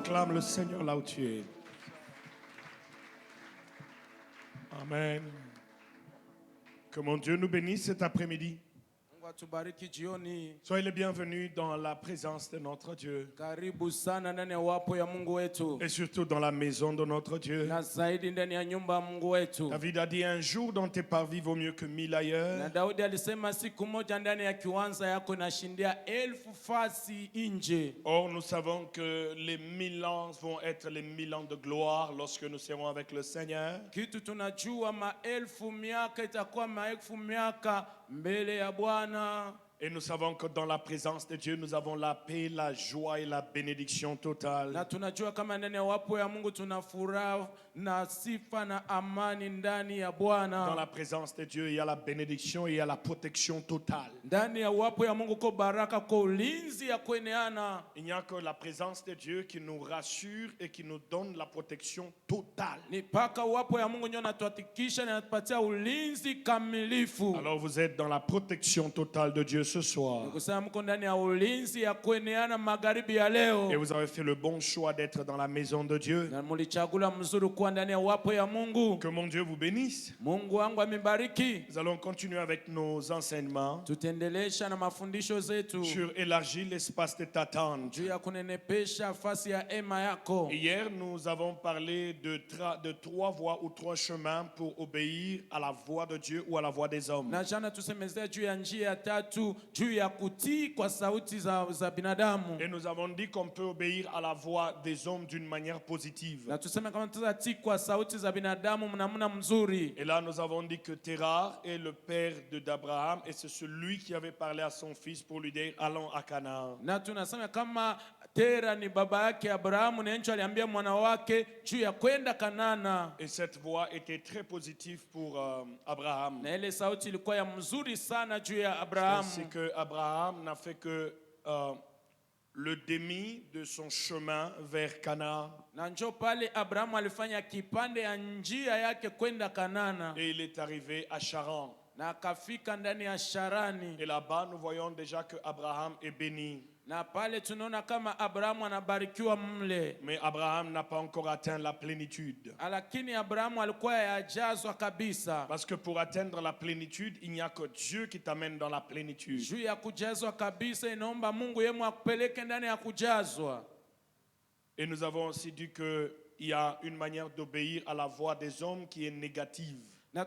Acclame le Seigneur là où tu es. Amen. Que mon Dieu nous bénisse cet après-midi. Soyez les bienvenus dans la présence de notre Dieu. Et surtout dans la maison de notre Dieu. David a dit un jour dans tes parvis vaut mieux que 1000 ailleurs. Or nous savons que les 1000 ans vont être les 1000 ans de gloire lorsque nous serons avec le Seigneur. Et nous savons que dans la présence de Dieu, nous avons la paix, la joie et la bénédiction totale. Dans la présence de Dieu, il y a la bénédiction et il y a la protection totale. Il n'y a que la présence de Dieu qui nous rassure et qui nous donne la protection totale. Alors vous êtes dans la protection totale de Dieu ce soir. Et vous avez fait le bon choix d'être dans la maison de Dieu. Que mon Dieu vous bénisse. Nous allons continuer avec nos enseignements sur élargir l'espace de ta tente. Hier, nous avons parlé de 3 voies ou 3 chemins pour obéir à la voix de Dieu ou à la voix des hommes. Et nous avons dit qu'on peut obéir à la voix des hommes d'une manière positive. Et là nous avons dit que Terah est le père d'Abraham et c'est celui qui avait parlé à son fils pour lui dire allons à Canaan. Et cette voix était très positive pour Abraham. C'est que Abraham n'a fait que le demi de son chemin vers Canaan. Et il est arrivé à Charan. Et là-bas, nous voyons déjà que Abraham est béni. Mais Abraham n'a pas encore atteint la plénitude. Parce que pour atteindre la plénitude, il n'y a que Dieu qui t'amène dans la plénitude. Et nous avons aussi dit qu'il y a une manière d'obéir à la voix des hommes qui est négative. Et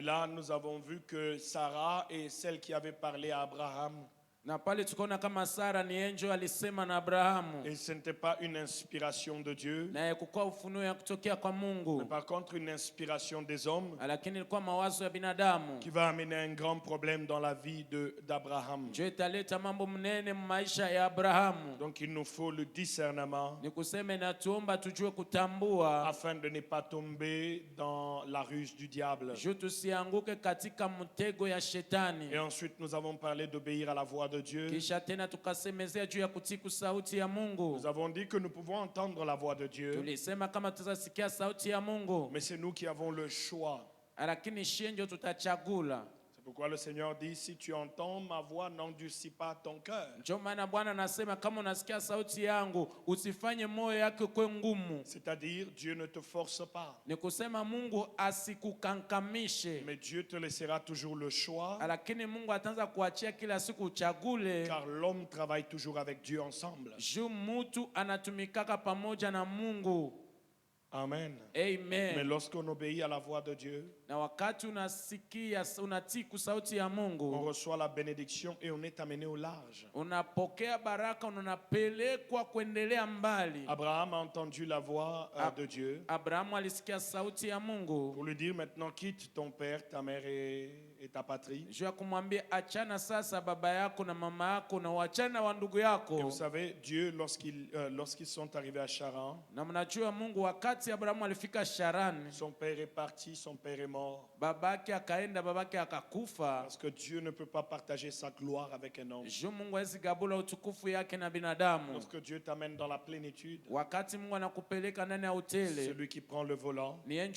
là nous avons vu que Sarah est celle qui avait parlé à Abraham. Et ce n'était pas une inspiration de Dieu, mais par contre une inspiration des hommes qui va amener un grand problème dans la vie d'Abraham. Donc il nous faut le discernement afin de ne pas tomber dans la ruse du diable. Et ensuite nous avons parlé d'obéir à la voix de Dieu. Nous avons dit que nous pouvons entendre la voix de Dieu, mais c'est nous qui avons le choix. C'est pourquoi le Seigneur dit, si tu entends ma voix, n'endurcis pas ton cœur. C'est-à-dire, Dieu ne te force pas. Mais Dieu te laissera toujours le choix. Car l'homme travaille toujours avec Dieu ensemble. Amen. Amen. Mais lorsqu'on obéit à la voix de Dieu, on reçoit la bénédiction et on est amené au large. Abraham a entendu la voix de Dieu pour lui dire maintenant quitte ton père, ta mère et ta patrie. Et vous savez, Dieu lorsqu'ils sont arrivés à Charan, son père est parti, son père est mort. Parce que Dieu ne peut pas partager sa gloire avec un homme. Lorsque Dieu t'amène dans la plénitude, c'est lui qui prend le volant. Et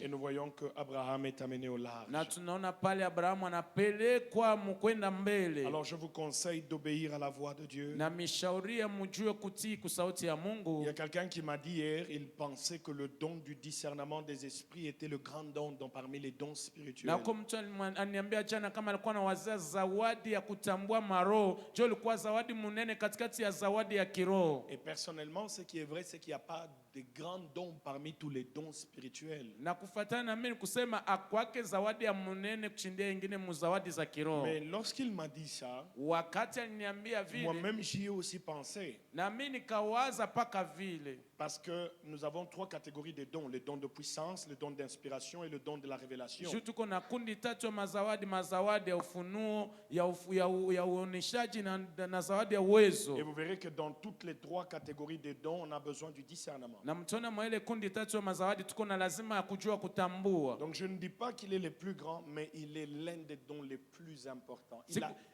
nous voyons que Abraham est amené au large. Na tunaona pale Abrahamu anapelekwa mkwenda mbele. Alors je vous conseille d'obéir à la voix de Dieu. Na mishauria mjue kutii kusauti ya Il Mungu. y a quelqu'un qui m'a dit hier, il pensait que le don du discernement des esprits était le grand don parmi les dons spirituels. Na kwa mtu aniambia jana kama alikuwa anawazia zawadi ya kutambua maroho, jo ilikuwa zawadi munene katikati ya zawadi ya kiroho. Et personnellement, ce qui est vrai, c'est qu'il n'y a pas de grands dons parmi tous les dons spirituels. Na kufuatana na mimi kusema akwake zawadi ya munene kushindia ingine mu zawadi za kiroho. Mais lorsqu'il m'a dit ça, Wakati aliniambia vile, moi-même j'y ai aussi pensé. na mimi nikawaza paka vile. Parce que nous avons 3 catégories de dons. Le don de puissance, le don d'inspiration et le don de la révélation. Shu tuko na kundi tatu ya mazawadi ya ufunuo, ya uoneshaji na zawadi ya uwezo. Et vous verrez que dans toutes les 3 catégories de dons, on a besoin du discernement. Na mtona mwa ile kundi tatu ya mazawadi tuko na lazima ya kujua kutambua. Donc je ne dis pas qu'il est le plus grand, mais il est l'un des dons les plus importants.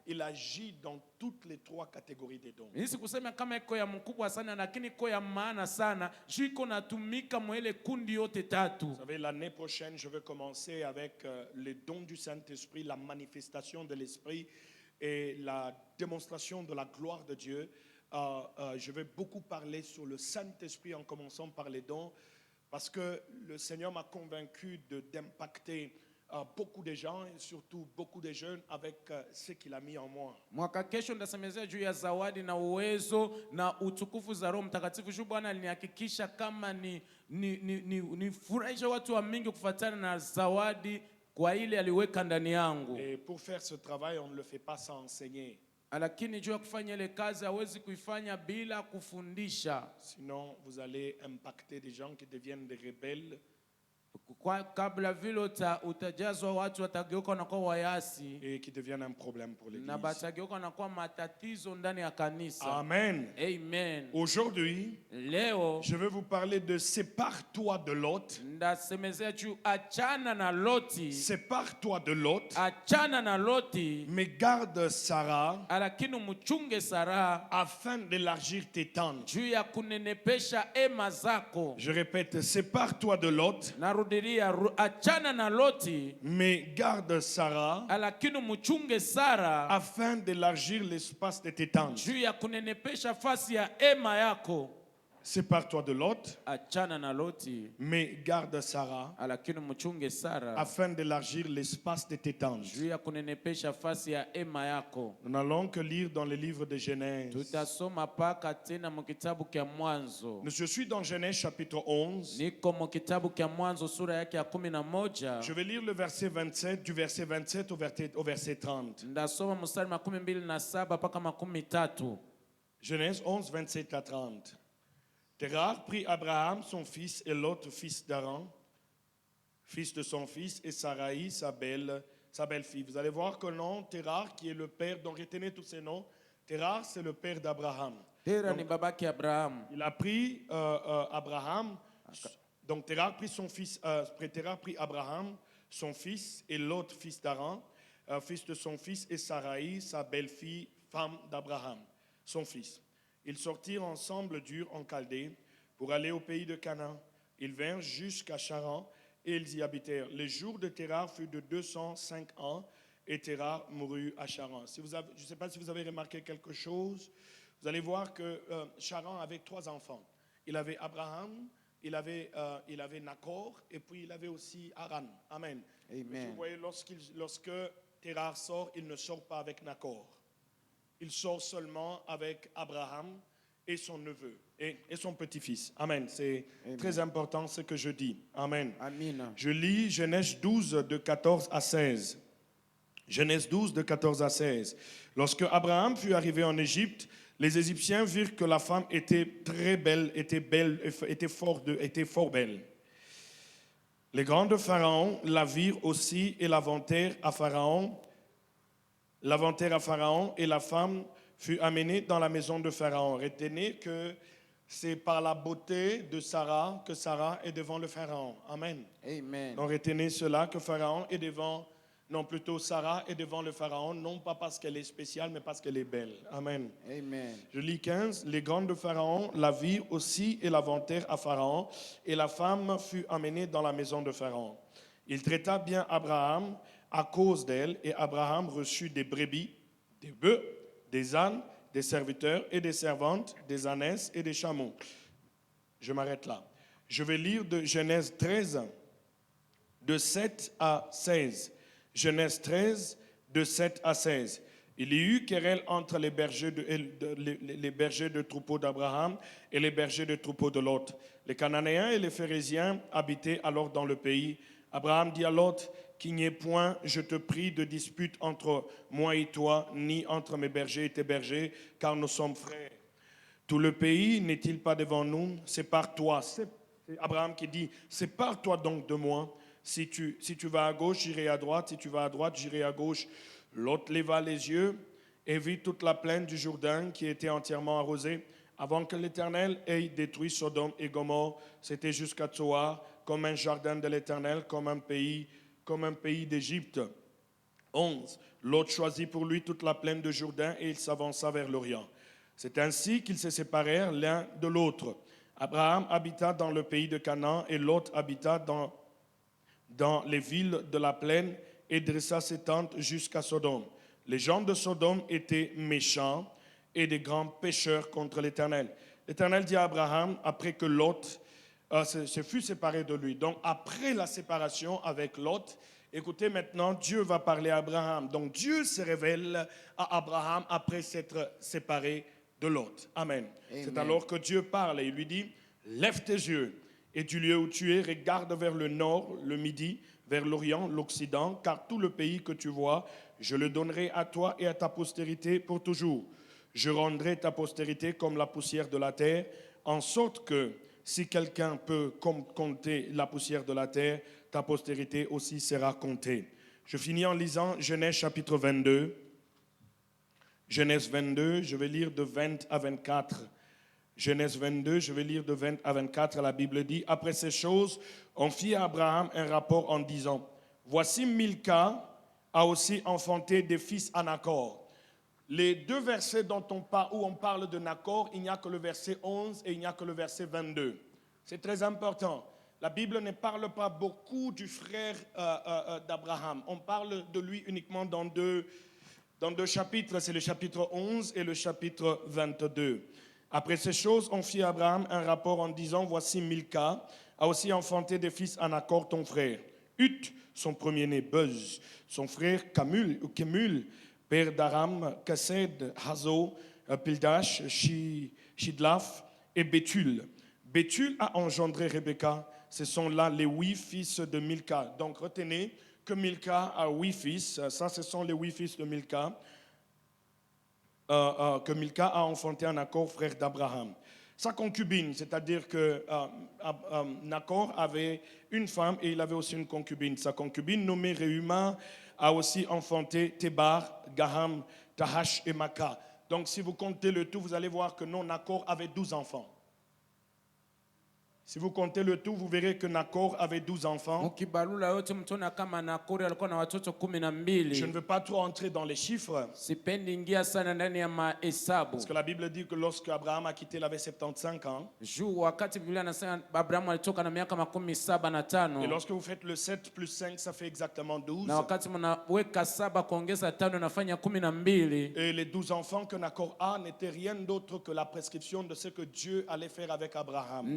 Il agit dans toutes les 3 catégories de dons. Nisi kusema kama iko ya mkubwa sana lakini iko ya maana sana, juu iko natumika mwa ile kundi yote tatu. Vous savez, l'année prochaine, je vais commencer avec les dons du Saint-Esprit, la manifestation de l'Esprit et la démonstration de la gloire de Dieu. Je vais beaucoup parler sur le Saint-Esprit en commençant par les dons, parce que le Seigneur m'a convaincu d'impacter beaucoup de gens et surtout beaucoup de jeunes avec ce qu'il a mis en moi. Mwaka kesho ndasemezea juu ya zawadi na uwezo na utukufu za Roho Mtakatifu. Juu Bwana alinihakikisha kama ni furahisha watu wa mingi kufuatana na zawadi kwa ile aliweka ndani yangu. Et pour faire ce travail, on ne le fait pas sans enseigner. Lakini juu ya kufanya ile kazi hawezi kuifanya bila kufundisha. Sinon, vous allez impacter des gens qui deviennent des rebelles. Kabla vile utajazwa watu watageuka na kuwa wayasi et qui deviennent un problème pour l'église. Na batageuka na kuwa matatizo ndani ya kanisa. Amen. Amen. Aujourd'hui, leo je vais vous parler de sépare-toi de Lot. Ndasemezea juu achana na Loti. Sépare-toi de Lot. Achana na Loti. Mais garde Sarah. Lakini mchunge Sarah afin d'élargir tes tentes. Juu ya kunenepesha ema zako. Je répète, sépare-toi de Lot. Narudilia, achana na Loti. Mais garde Sarah. Lakini mchunge Sarah afin d'élargir l'espace de tes tentes. Juu ya kunenepesha fasi ya ema yako. Sépare-toi de Lot. Achana na Loti. Mais garde Sarah. Lakini mchunge Sarah afin d'élargir l'espace de tes tentes. Juu ya kunenepesha fasi ya ema yako. Nous n'allons que lire dans le livre de Genèse. Tutasoma paka tena mu kitabu kya Mwanzo. Je suis dans Genèse chapitre 11. Niko mu kitabu kya Mwanzo sura yake ya 11. Je vais lire le verset 27, du verset 27 au verset 30. Ndasoma mstari 27 paka 30. Genèse 11, 27 à 30. Térar prit Abraham, son fils, et Lot, fils d'Aran, fils de son fils, et Sarai, sa belle-fille. Vous allez voir que le nom Térar, qui est le père, donc retenez tous ces noms. Térar, c'est le père d'Abraham. Il a pris Abraham. Donc Térar prit son fils, Térar prit Abraham, son fils, et Lot, fils d'Aran, fils de son fils, et Sarai, sa belle-fille, femme d'Abraham, son fils. Ils sortirent ensemble d'Ur en Chaldée pour aller au pays de Canaan. Ils vinrent jusqu'à Charan et ils y habitèrent. Les jours de Térar furent de 205 ans et Térar mourut à Charan. Je ne sais pas si vous avez remarqué quelque chose. Vous allez voir que Charan avait 3 enfants. Il avait Abraham, il avait Nacor et puis il avait aussi Haran. Amen. Amen. Vous voyez, lorsque Térar sort, il ne sort pas avec Nacor. Il sort seulement avec Abraham et son neveu et son petit-fils. Amen. C'est très important ce que je dis. Amen. Amen. Je lis Genèse 12 de 14 à 16. Genèse 12 de 14 à 16. Lorsque Abraham fut arrivé en Égypte, les Égyptiens virent que la femme était très belle, était fort belle. Les grands de Pharaon la virent aussi et la vantèrent à Pharaon. Et la femme fut amenée dans la maison de Pharaon. Retenez que c'est par la beauté de Sarah que Sarah est devant le Pharaon. Amen. Amen. Donc retenez cela, que Pharaon est devant, non plutôt Sarah est devant le Pharaon, non pas parce qu'elle est spéciale, mais parce qu'elle est belle. Amen. Amen. Je lis 15. Les grandes de Pharaon la virent aussi et la vantèrent à Pharaon. Et la femme fut amenée dans la maison de Pharaon. Il traita bien Abraham à cause d'elle, et Abraham reçut des brebis, des bœufs, des ânes, des serviteurs et des servantes, des ânesses et des chameaux. Je m'arrête là. Je vais lire de Genèse 13, de 7 à 16. Genèse 13, de 7 à 16. Il y eut querelle entre les bergers de troupeaux d'Abraham et les bergers de troupeaux de Lot. Les Cananéens et les Phérésiens habitaient alors dans le pays. Abraham dit à Lot, qu'il n'y ait point, je te prie, de dispute entre moi et toi, ni entre mes bergers et tes bergers, car nous sommes frères. Tout le pays n'est-il pas devant nous? Sépare-toi. C'est Abraham qui dit, sépare-toi donc de moi. Si tu vas à gauche, j'irai à droite. Si tu vas à droite, j'irai à gauche. Lot leva les yeux et vit toute la plaine du Jourdain qui était entièrement arrosée. Avant que l'Éternel ait détruit Sodome et Gomorrhe, c'était jusqu'à Tsoar, comme un jardin de l'Éternel, comme un pays d'Égypte. 11. Lot choisit pour lui toute la plaine de Jourdain et il s'avança vers l'Orient. C'est ainsi qu'ils se séparèrent l'un de l'autre. Abraham habita dans le pays de Canaan et Lot habita dans les villes de la plaine et dressa ses tentes jusqu'à Sodome. Les gens de Sodome étaient méchants et des grands pécheurs contre l'Éternel. L'Éternel dit à Abraham, après que Lot se fut séparé de lui. Donc après la séparation avec Lot, écoutez maintenant, Dieu va parler à Abraham. Donc Dieu se révèle à Abraham après s'être séparé de Lot. Amen. C'est alors que Dieu parle et il lui dit, lève tes yeux et du lieu où tu es, regarde vers le nord, le midi, vers l'Orient, l'Occident, car tout le pays que tu vois, je le donnerai à toi et à ta postérité pour toujours. Je rendrai ta postérité comme la poussière de la terre, en sorte que si quelqu'un peut compter la poussière de la terre, ta postérité aussi sera comptée. Je finis en lisant Genèse chapitre 22. Genèse 22, je vais lire de 20 à 24. Genèse 22, je vais lire de 20 à 24, la Bible dit, après ces choses, on fit à Abraham un rapport en disant, voici Milca a aussi enfanté des fils à Nachor. Les deux versets où on parle de Nachor, il n'y a que le verset 11 et il n'y a que le verset 22. C'est très important. La Bible ne parle pas beaucoup du frère d'Abraham. On parle de lui uniquement dans deux chapitres, c'est le chapitre 11 et le chapitre 22. Après ces choses, on fit à Abraham un rapport en disant, voici Milca a aussi enfanté des fils à Nachor ton frère. Hut, son premier-né, Buz, son frère Kémul, père d'Aram, Kassed, Hazo, Pildash, Shidlaf et Béthul. Béthul a engendré Rebecca. Ce sont là les 8 fils de Milca. Donc retenez que Milca a 8 fils. Ça, ce sont les 8 fils de Milca. Que Milca a enfanté à Nachor, frère d'Abraham. Sa concubine, c'est-à-dire que Nachor avait une femme et il avait aussi une concubine. Sa concubine, nommée Reuma, a aussi enfanté Tebar, Gaham, Tahash et Maka. Donc si vous comptez le tout, vous allez voir que Nachor avait 12 enfants. Si vous comptez le tout, vous verrez que Nachor avait 12 enfants. Je ne veux pas trop entrer dans les chiffres. Parce que la Bible dit que lorsque Abraham a quitté, il avait 75 ans. Et lorsque vous faites le 7 plus 5, ça fait exactement 12. Et les 12 enfants que Nachor a n'étaient rien d'autre que la prescription de ce que Dieu allait faire avec Abraham.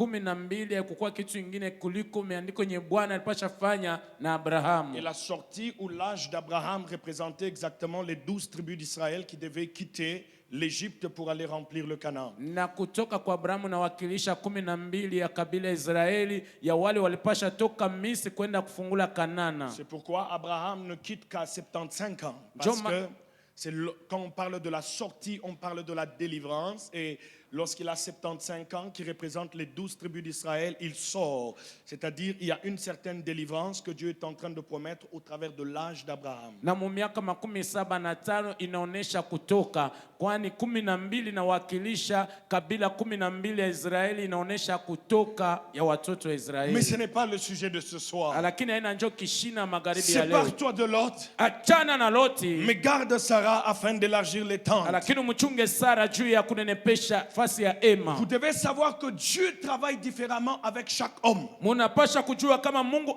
12 hakukuwa kitu ingine kuliko umeandiko nye Bwana alipasha fanya na Abrahamu. Et la sortie ou l'âge d'Abraham représentait exactement les 12 tribus d'Israël qui devaient quitter l'Égypte pour aller remplir le Canaan. Na kutoka kwa Abrahamu nawakilisha 12 ya kabila Israeli ya wale walipasha toka Misri kwenda kufungula Kanana. C'est pourquoi Abraham ne quitte qu'à 75 ans. Parce que quand on parle de la sortie, on parle de la délivrance. Et lorsqu'il a 75 ans, qui représente les 12 tribus d'Israël, il sort. C'est-à-dire, il y a une certaine délivrance que Dieu est en train de promettre au travers de l'âge d'Abraham. Na mu miaka 75 inaonesha kutoka, kwani 12 inawakilisha kabila 12 ya Israeli, inaonesha kutoka ya watoto wa Israeli. Mais ce n'est pas le sujet de ce soir. Lakini haina njoo kishina magharibi ya leo. Sépare-toi de Lot. Achana na Loti. Mais garde Sarah afin d'élargir les tentes. Lakini mchunge Sara juu ya kunenepesha nafasi ya ema. Vous devez savoir que Dieu travaille différemment avec chaque homme. Munapasha kujua kama Mungu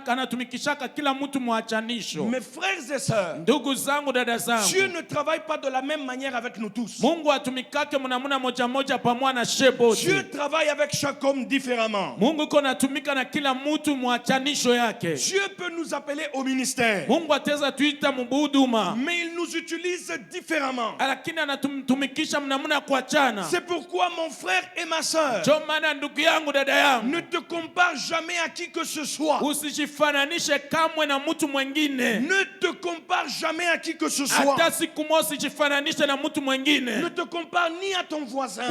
anatumikishaka kila mtu mwachanisho. Mes frères et sœurs, Ndugu zangu, dada zangu, Dieu ne travaille pas de la même manière avec nous tous. Mungu atumikake mnamuna moja moja pamoja na shebote. Dieu travaille avec chaque homme différemment. Mungu iko natumika na kila mtu mwachanisho yake. Dieu peut nous appeler au ministère, Mungu ateza tuita mubuduma, mais il nous utilise différemment. lakini anatumikisha mnamuna kuachana. C'est pourquoi mon frère et ma sœur, Ndio maana ndugu yangu, dada yangu, ne te compare jamais à qui que ce soit. usijifananishe kamwe na mtu mwingine. Ne te compare jamais à qui que ce soit. Hata siku moja usijifananishe na mtu mwingine. Ne te compare ni à ton voisin,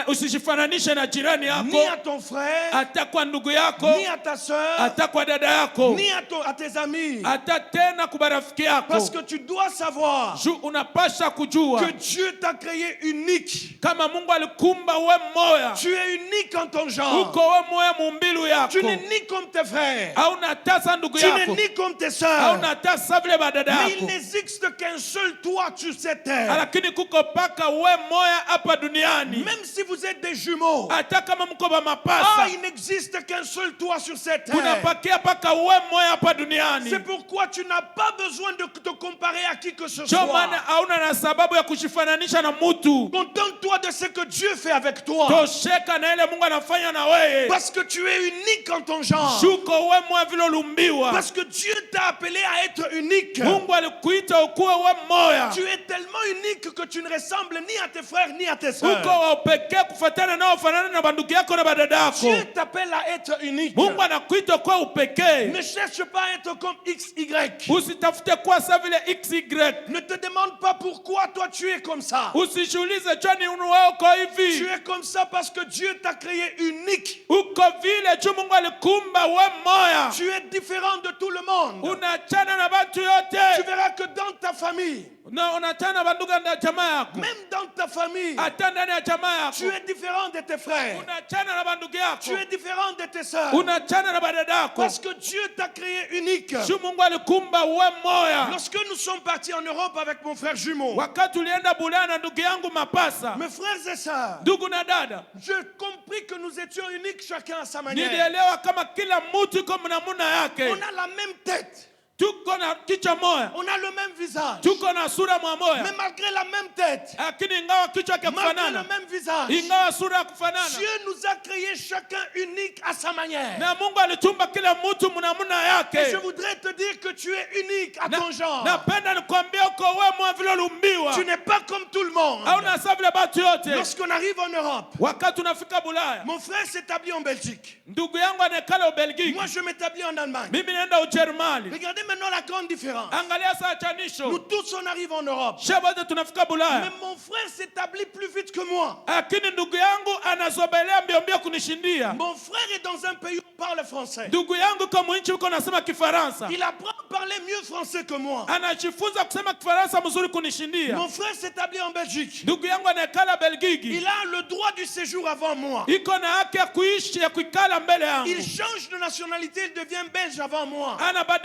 Usijifananishe na jirani yako, ni à ton frère, hata kwa ndugu yako, ni à ta sœur, hata kwa dada yako, ni à tes amis. hata tena kwa rafiki yako. Parce que tu dois savoir Unapasha kujua que Dieu t'a créé unique. kama Mungu alikumba we mmoja. Tu es unique en ton genre. Uko we mmoja mumbilu yako. Tu n'es ni comme tes frères. Hauna tasa ndugu Tu n'es yako. ni comme tes sœurs. Hauna tasa vile badada Mais il yako. n'existe qu'un seul toi sur cette terre. Lakini kuko paka we mmoja hapa duniani. Même si vous êtes des jumeaux, Hata kama mko ba mapasa. il n'existe qu'un seul toi sur cette terre. Kunapakia paka we mmoja hapa duniani. C'est pourquoi tu n'as pas besoin de te comparer à qui que ce Ndio soit. maana hauna na sababu ya kujifananisha na mtu. Contente-toi de ce que Dieu fait avec toi. Tosheka na ile Mungu anafanya na wewe. Parce que tu es unique en ton genre. Shuko we mmoja vile ulumbiwa. Parce que Dieu t'a appelé à être unique. Mungu alikuita ukuwe we mmoja. Tu es tellement unique que tu ne ressembles ni à tes frères ni à tes sœurs. Uko wa upekee kufuatana nao fanana na bandugu yako na badada yako. Dieu t'appelle à être unique. Mungu anakuita kwa upekee. Ne cherche pas à être comme XY. Usitafute kuwa sawa vile XY. Ne te demande pas pourquoi toi tu es comme ça. Usijiulize chani wewe uko Tu hivi. es comme ça parce que Dieu t'a créé unique. Uko vile tu Mungu alikumba we mmoja. Tu es différent de tout le monde. Unachana na watu Tu yote. verras que dans ta famille, Na unachana bandugu na jamaa yako. même dans ta famille, Hata ndani ya jamaa tu yako. es différent de tes frères. Unachana na bandugu Tu yako. es différent de tes sœurs. Unachana na badada yako. Parce que Dieu t'a créé unique. Tu Mungu alikumba we mmoja. Lorsque nous sommes partis en Europe avec mon frère jumeau, Wakati ulienda Bulaya na ndugu yangu mapasa. mes frères et sœurs, Ndugu na dada. j'ai compris que nous étions uniques chacun à sa manière. Nilielewa kama kila mtu iko namna yake. On a la même tête. Tuko na kichwa moja. On a le même visage. Tuko na sura Mais moja. malgré la même tête, Lakini ingawa kichwa malgré le kufanana, même visage, ingawa sura ya kufanana, Dieu nous a créés chacun unique à sa manière. na Mungu alitumba kila mtu namna Et je yake. voudrais te dire que tu es unique à ton genre. Napenda nikwambia uko wewe mwa vile ulumbiwa. Tu n'es pas comme tout le monde. Hauna sawa vile batu yote. Lorsqu'on arrive en Europe, Wakati unafika Bulaya, mon frère s'établit en Belgique. ndugu yangu anekala Ubelgiji. Moi, je m'établis en Allemagne. Mimi naenda Ujerumani. Regardez maintenant la grande différence. Angalia saa Nous chanisho. tous, on arrive en Europe. Shabaza tunafika Mais Bulaya. mon frère s'établit plus vite que moi. Lakini ndugu yangu anazogelea mbio kunishindia. Mon frère est dans un pays où on parle français. Ndugu yangu kama nchi uko nasema Kifaransa. Il apprend à parler mieux français que moi. Anajifunza kusema Kifaransa mzuri kunishindia. Mon frère s'établit en Belgique. Ndugu yangu anakala Belgiji. Il a le droit du séjour avant moi. Iko na haki ya kuishi ya kuikala mbele yangu. Il change de nationalité, il devient belge avant moi.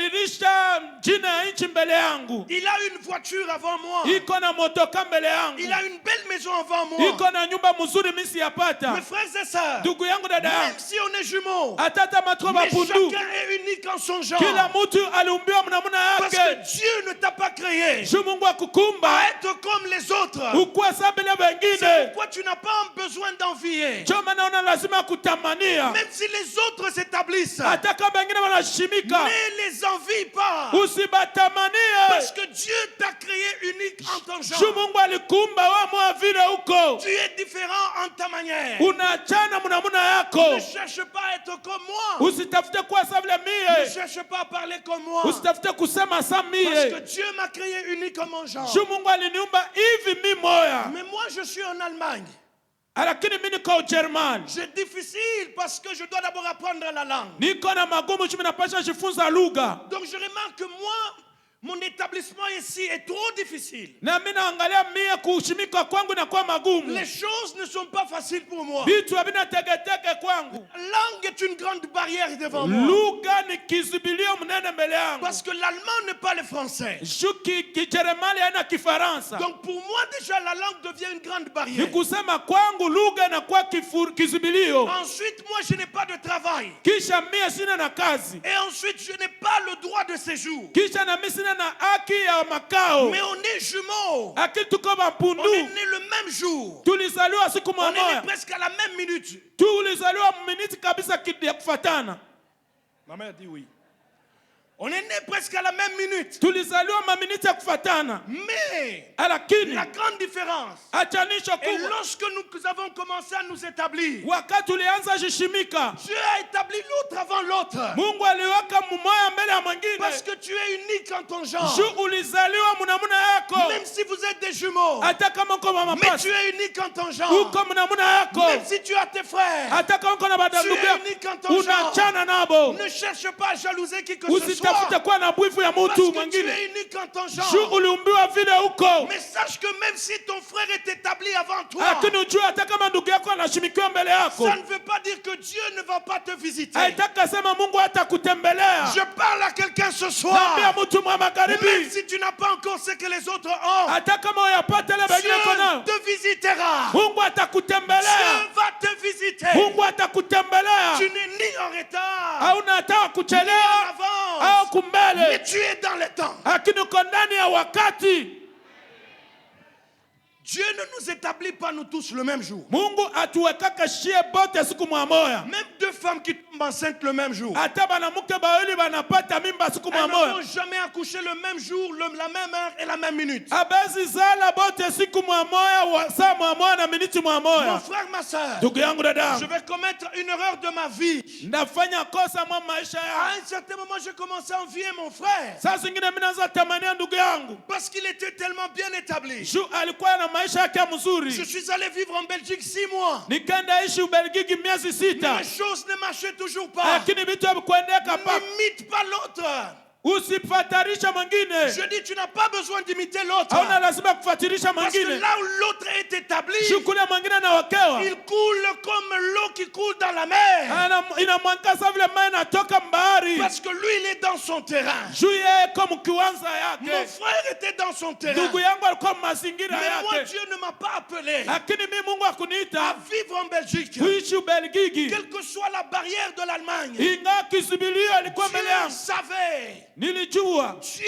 Anabadilisha jina ya nchi mbele yangu. Il a une voiture avant moi. Iko na motoka mbele yangu. Il a une belle maison avant moi. Iko na nyumba mzuri mimi siyapata. Mes frères et sœurs, Ndugu yangu dada même yangu. si on est jumeaux, Atata matro mais mapundu. chacun est unique en son genre. Kila mtu aliumbiwa namna Parce yake. que Dieu ne t'a pas créé Shu Mungu akukumba à être comme les autres. ukuwa sabile C'est wengine. pourquoi tu n'as pas besoin d'envier. Ndio maana una lazima kutamania. Même si les autres s'établissent, Hata kama wengine wanashimika. ne les envie pas. Usibatamanie. Parce que Dieu t'a créé unique en ton Shu genre. Mungu alikumba wewe mwa vile uko. Tu es différent en ta manière. Unaachana mnamuna Ne yako. cherche pas à être comme moi. Usitafute kuwa sawa vile Ne mie. cherche pas à parler comme moi. Usitafute kusema sa Parce que mie. Dieu m'a créé unique en mon genre. Shu Mungu aliniumba hivi mi moya. Mais moi, je suis en Allemagne. Lakini mimi niko Ujerumani. C'est difficile parce que je dois d'abord apprendre la langue. Niko na magumu chumi napasha jifunza lugha. Donc je remarque que moi, mon établissement ici est trop difficile. na mimi naangalia mie kushimika kwangu na kwa magumu. Les choses ne sont pas faciles pour moi. Vitu havina tegeteke kwangu. La langue est une grande barrière devant moi. Lugha ni kizubilio mnene mbele yangu. Parce que l'allemand n'est pas le français. Kijerumani haina Kifaransa. Donc pour moi déjà la langue devient une grande barrière. Ni kusema kwangu lugha na kwa kizubilio. Ensuite moi je n'ai pas de travail. Kisha mie sina na kazi. Et ensuite je n'ai pas le droit de séjour. Kisha na mimi sina na haki ya makao. Mais on est jumeaux. Akili tuko mapundu. On est nés le même jour. Tulizaliwa siku On est moja. nés presque à la même minute. Tulizaliwa minute kabisa ya kufuatana. Ma mère dit oui. On est nés presque à la même minute. Tulizaliwa maminute ya kufuatana. Mais Lakini la grande différence, achanisho et kubwa. lorsque nous avons commencé à nous établir, Wakati tulianza jishimika, Dieu a établi l'autre avant l'autre. Mungu aliweka mmoja mbele ya mwingine. Parce que tu es unique en ton genre. Juu ulizaliwa mnamuna yako. Même si vous êtes des jumeaux. Hata kama uko mama Mais pasi. tu es unique en ton genre. Uko mnamuna yako. Même si tu as tes frères. Hata kama uko na Tu badandugu es yako. unique en ton genre. Unachana nabo. Ne cherche pas à jalouser qui que ce soit. Usitafute kuwa na bwifu ya Parce mtu que tu mwingine. es unique en ton Juu genre. uliumbiwa vile uko. Mais sache que même si ton frère est établi avant toi, Lakini ujue hata kama ndugu yako anashimikiwa mbele yako. ça ne veut pas dire que Dieu ne va pas te visiter. Haitaka sema Mungu hata kutembelea. Je parle à quelqu'un ce Naambia soir. mtu mwa Même magharibi. si tu n'as pas encore ce que les autres ont, Hata kama uyapata ile Dieu bengine kona. te visitera. Mungu atakutembelea. Dieu va te visiter. Mungu atakutembelea. Tu n'es ni en retard, Hauna hata ni en kuchelewa au avance, mais kumbele. tu es dans le temps. Lakini uko ndani ya wakati. Dieu ne nous établit pas nous tous le même jour. Mungu atuwekaka shie bote siku moja. Même deux femmes qui tombent enceintes le même jour, Hata banamuke bawili banapata mimba siku elles ne moja. vont jamais accoucher le même jour, la même heure et la même minute. Abezi zala bote siku moja, saa moja na miniti Mon moja. frère, ma soeur, Ndugu yangu dada, je vais commettre une erreur de ma vie. ndafanya kosa mwa maisha À yangu. un certain moment, j'ai commencé à envier mon frère Saa zingine mimi naanza tamania ndugu yangu. parce qu'il était tellement bien établi. Juu alikuwa na maisha yake mzuri. Je suis allé vivre en Belgique 6 mois. Nikaenda ishi Ubelgiji miezi Mais sita. les choses ne marchaient toujours pas. Lakini vitu havikuendeka pa. N'imite pas l'autre. Usifatarisha mwingine. Je dis, tu n'as pas besoin d'imiter l'autre. Hauna lazima kufatirisha Parce que mwingine. là où l'autre est établi, Juu kule mwingine anawekewa. il coule comme l'eau qui coule dans la mer. Inamwangaza vile maji inatoka mbahari. Parce que lui, il est dans son terrain. Juu yeye kama kiwanza Mon yake. frère était dans son terrain. Ndugu yangu alikuwa mazingira Mais moi, yake. Dieu ne m'a pas appelé Lakini mimi Mungu à akuniita vivre en Belgique. kuishi Ubelgiji. Quelle que soit la barrière de l'Allemagne, Ingawa kizubilio alikuwa mbele Dieu yangu. savait, Nilijua. Dieu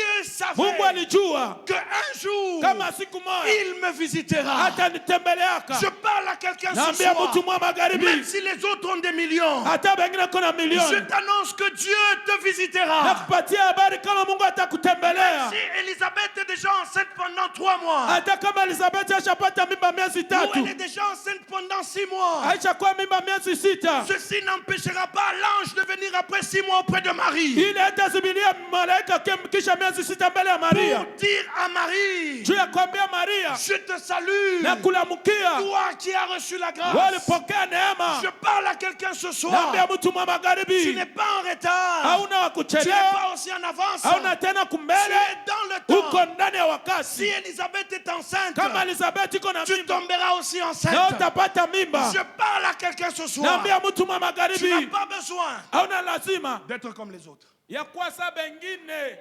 Mungu savait alijua. qu'un jour, Kama siku moja. il me visitera. Hata nitembeleaka. Je parle à quelqu'un ce Naambia soir. mtu mwa Même magharibi. si les autres ont des millions, Hata bengine kuna je milioni. t'annonce que Dieu te visitera. Nakupatia habari kama Mungu atakutembelea. Si Elisabeth est déjà enceinte pendant 3 mois, Hata kama Elizabeth ashapata mimba miezi ou tatu. elle est déjà enceinte pendant 6 mois, Aishakuwa mimba miezi sita. ceci n'empêchera pas l'ange de venir après 6 mois auprès de Marie Ili hatazibilia malaika kisha miezi sita mbele ya Maria. pour dire à Marie, Juu ya kuambia Maria. je te salue, Na kulamukia. toi qui as reçu la grâce. Walipokea neema. Je parle à quelqu'un ce soir. Naambia mtu mwa Tu magharibi. n'es pas en retard. Hauna wa Tu n'es kuchelewa. pas aussi en avance. Hauna tena Tu kumbele. es dans le Uko temps. ndani ya Si wakati. Elisabeth est enceinte, Kama Elizabeth iko na tu mimba. tomberas aussi Na enceinte. utapata mimba. Je parle à quelqu'un ce soir. Naambia mtu mwa Tu n'as magharibi. pas besoin Hauna lazima d'être comme les autres. ya kuwa saa bengine.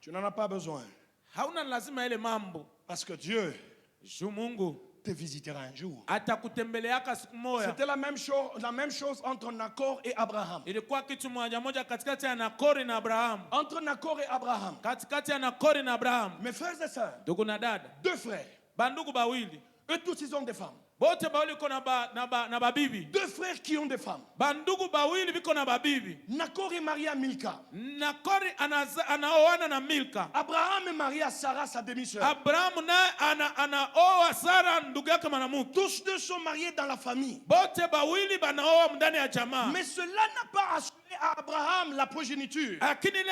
Tu n'en as pas besoin. Hauna lazima ile mambo. Parce que Dieu Juu Mungu te visitera un jour. atakutembeleaka siku moja. C'était la même chose entre Nacor et Abraham. Ilikuwa kitu moja katikati ya Nakori na Abrahamu. Entre Nacor et Abraham. Katikati ya Nakori na Abrahamu. Mes frères et sœurs, Ndugu na dada. 2 frères. Bandugu bawili. Eux tous, ils ont des femmes. Bote bawili ko na babibi. 2 frères qui ont des femmes. Bandugu bawili biko na babibi. Nacor est marié à Milka. Nakori anaoana na Milka. Abraham est marié à Sarah, sa demi-sœur. Abrahamu naye anaoa Sara ndugu yake mwanamke. Tous 2 sont mariés dans la famille. Bote bawili banaoa ndani ya jamaa. Mais cela n'a pas assuré à Abraham la progéniture. lakini ile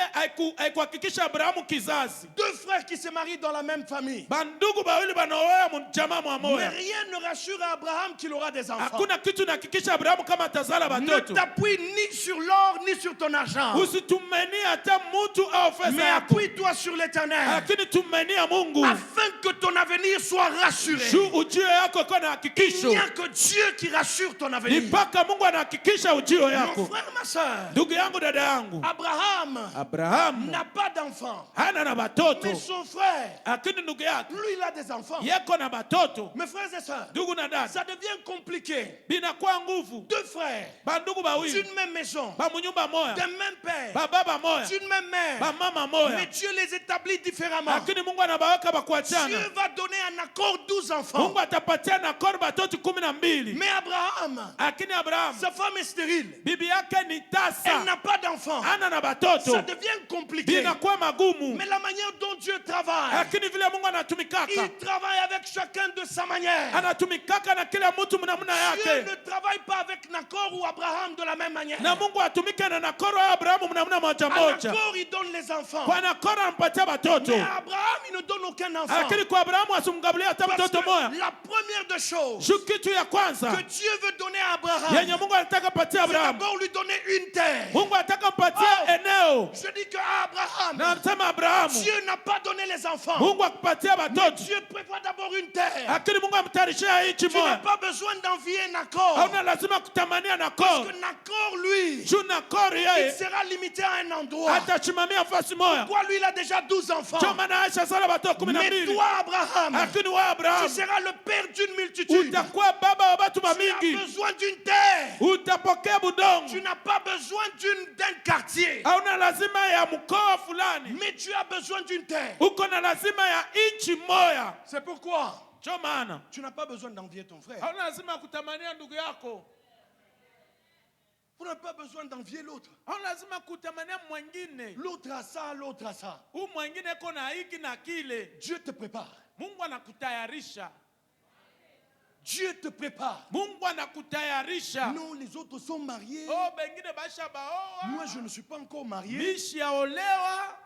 haikuhakikisha Abrahamu kizazi. Deux frères qui se marient dans la même famille. Bandugu bawili banaoa jamaa Mais mmoja. rien ne rassure à Abraham qu'il aura des enfants. Hakuna kitu nahakikisha Abrahamu kama atazala Ne batoto. t'appuie ni sur l'or ni sur ton argent, Usitumenie hata mtu au mais pesa yako, appuie-toi sur l'Éternel, lakini tumenia Mungu. afin que ton avenir soit rassuré. Juu ujio yako iko na Il hakikisho. n'y a que Dieu qui rassure ton Ni avenir. mpaka Mungu anahakikisha ujio Mon yako. frère, ma soeur, Ndugu yangu, dada yangu, Abrahamu n'a pas d'enfants, hana na batoto, mais son frère, lakini ndugu yake lui, il a des enfants. yeko na batoto. Mes frères et sœurs, Ndugu na dada, ça devient compliqué. binakuwa nguvu. Deux frères Bandugu bawili d'une même maison, ba munyumba moya, d'un même père, ba baba moya, d'une même mère, ba mama mais moya, Dieu les établit différemment. lakini Mungu anabaweka Dieu bakuachana. va donner un accord 12 enfants. Mungu atapatia na kor batoto 12. Mais Abraham, Lakini Abrahamu sa femme est stérile. bibi yake ni Elle tasa, n'a pas d'enfants. hana na Ça batoto, devient compliqué. binakuwa magumu. Mais la manière dont Dieu travaille, Lakini vile Mungu anatumikaka, il travaille avec chacun de sa manière. anatumikaka na kila mtu mnamna Dieu yake. ne travaille pas avec Nacor ou Abraham de la même manière. Na Mungu atumike na Nakoro au Abrahamu mnamna moja À moja. Nacor, il donne les enfants. Kwa Nakoro anampatia batoto, Mais à Abraham, il ne donne aucun enfant. lakini kwa Abrahamu asimgabulia hata Parce mtoto que moja. la première des choses Shu kitu ya kwanza que Dieu veut donner à Abraham, yenye Mungu anataka patia c'est Abrahamu, d'abord lui donner une terre. Mungu anataka mpatia eneo. Je dis qu'à Abraham, Na msema Abrahamu, Dieu n'a pas donné les enfants. Mungu akupatia Mais batoto, Dieu prévoit d'abord une terre. lakini Mungu amtarishia nchi Tu n'as moja. pas besoin d'envier Nacor. Hauna lazima kutamania Parce Nakoro. que Nacor, lui, Juu Nakoro il yeye sera limité à un endroit. atachimamia nafasi moja. Toi, lui, il a déjà 12 enfants. Ndio maana Aisha sala batoto Mais 12. toi, Abraham, Lakini wewe tu Abrahamu seras le père d'une multitude. utakuwa baba wa watu Tu as mamingi. besoin d'une terre. Utapokea budongo. Tu n'as pas besoin d'un quartier. Hauna lazima ya mkoa fulani. Mais tu as besoin d'une terre. Uko na lazima ya nchi moja. C'est pourquoi Ndio maana tu n'as pas besoin d'envier ton frère. hauna lazima kutamania ndugu yako. Vous n'avez pas besoin d'envier l'autre. Hauna lazima kutamania mwingine. L'autre a ça, l'autre a ça. Huyu mwingine iko na hiki na kile. Dieu te prépare. Mungu anakutayarisha. Dieu te prépare. Mungu anakutayarisha. Non, les autres sont mariés. Oh, bengine basha baoa. Moi, je ne suis pas encore marié. Bishi yaolewa.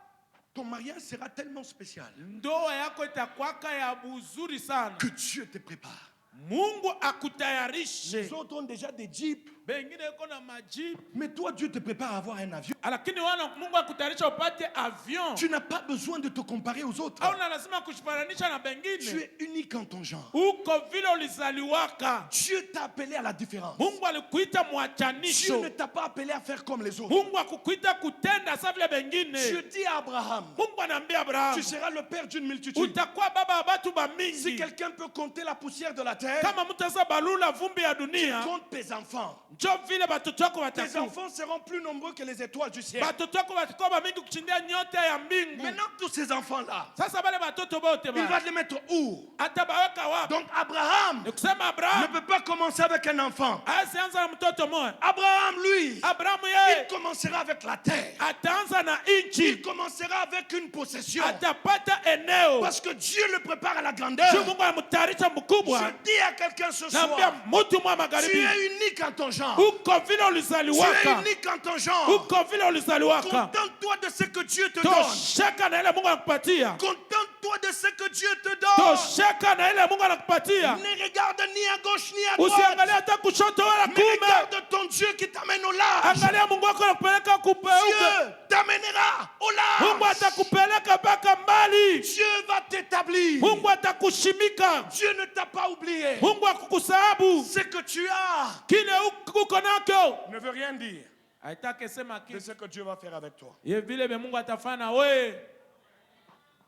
Ton mariage sera tellement spécial Ndoa yako itakwaka ya buzuri sana. que Dieu te prépare. Mungu akutayarishe. Les autres ont déjà des jeeps. Bengine iko na majibu. Mais toi, Dieu te prépare à avoir un avion. Lakini wana Mungu akutayarisha upate avion. Tu n'as pas besoin de te comparer aux autres. Hauna lazima kushifananisha na Tu bengine. es unique en ton genre. Uko vile ulizaliwaka. Dieu t'a appelé à la différence. Mungu alikuita Dieu mwachanisho. ne t'a pas appelé à faire comme les autres. Mungu akukuita kutenda sa vile bengine. Dieu dit à Abraham, Mungu anaambia Abrahamu, tu seras le père d'une multitude. utakuwa baba wa watu Si bamingi. quelqu'un peut compter la poussière de la terre, Kama mtu asa balula vumbi ya dunia, compte tes enfants. njo vile batoto wako Tes watakuwa. enfants seront plus nombreux que les étoiles du ciel. Batoto wako watakuwa bamingi kushindia nyota ya mbingu. Maintenant, tous ces enfants-là, Sasa bale batoto bote il va ba les mettre où? atabaweka wapi? Donc Abraham Ni kusema ne Abrahamu peut pas commencer avec un enfant. asianza na mtoto mmoja. Abraham, lui, Abrahamu il yeye commencera avec la terre. ataanza na Il nchi, commencera avec une possession. atapata eneo. Parce que Dieu le prépare à la grandeur. Juu Mungu amtayarisha mkubwa. Je dis à quelqu'un ce Naambia soir, mtu mwa tu magharibi, es unique en ton genre. uko vile Tu es ulizaliwaka, unique en ton genre. uko vile ulizaliwaka. Contente-toi de ce que Dieu te donne. Tosheka na ile Mungu anakupatia. Contente-toi de ce que Dieu te donne. Tosheka na ile Mungu anakupatia. Ne regarde ni à gauche ni à droite. Usiangalie hata kushoto wala Mais kuume. regarde ton Dieu qui t'amène au large. Angalia Mungu wako anakupeleka kupeuka. Dieu t'amènera au Mungu large. atakupeleka mpaka mbali. Dieu va t'établir. Mungu atakushimika. Dieu ne t'a pas oublié. Mungu akukusahabu. Ce que tu as Kile uko nacho ne veut rien dire haitaki sema de kitu. ce que Dieu va faire avec toi. Ye vile vya Mungu atafanya we.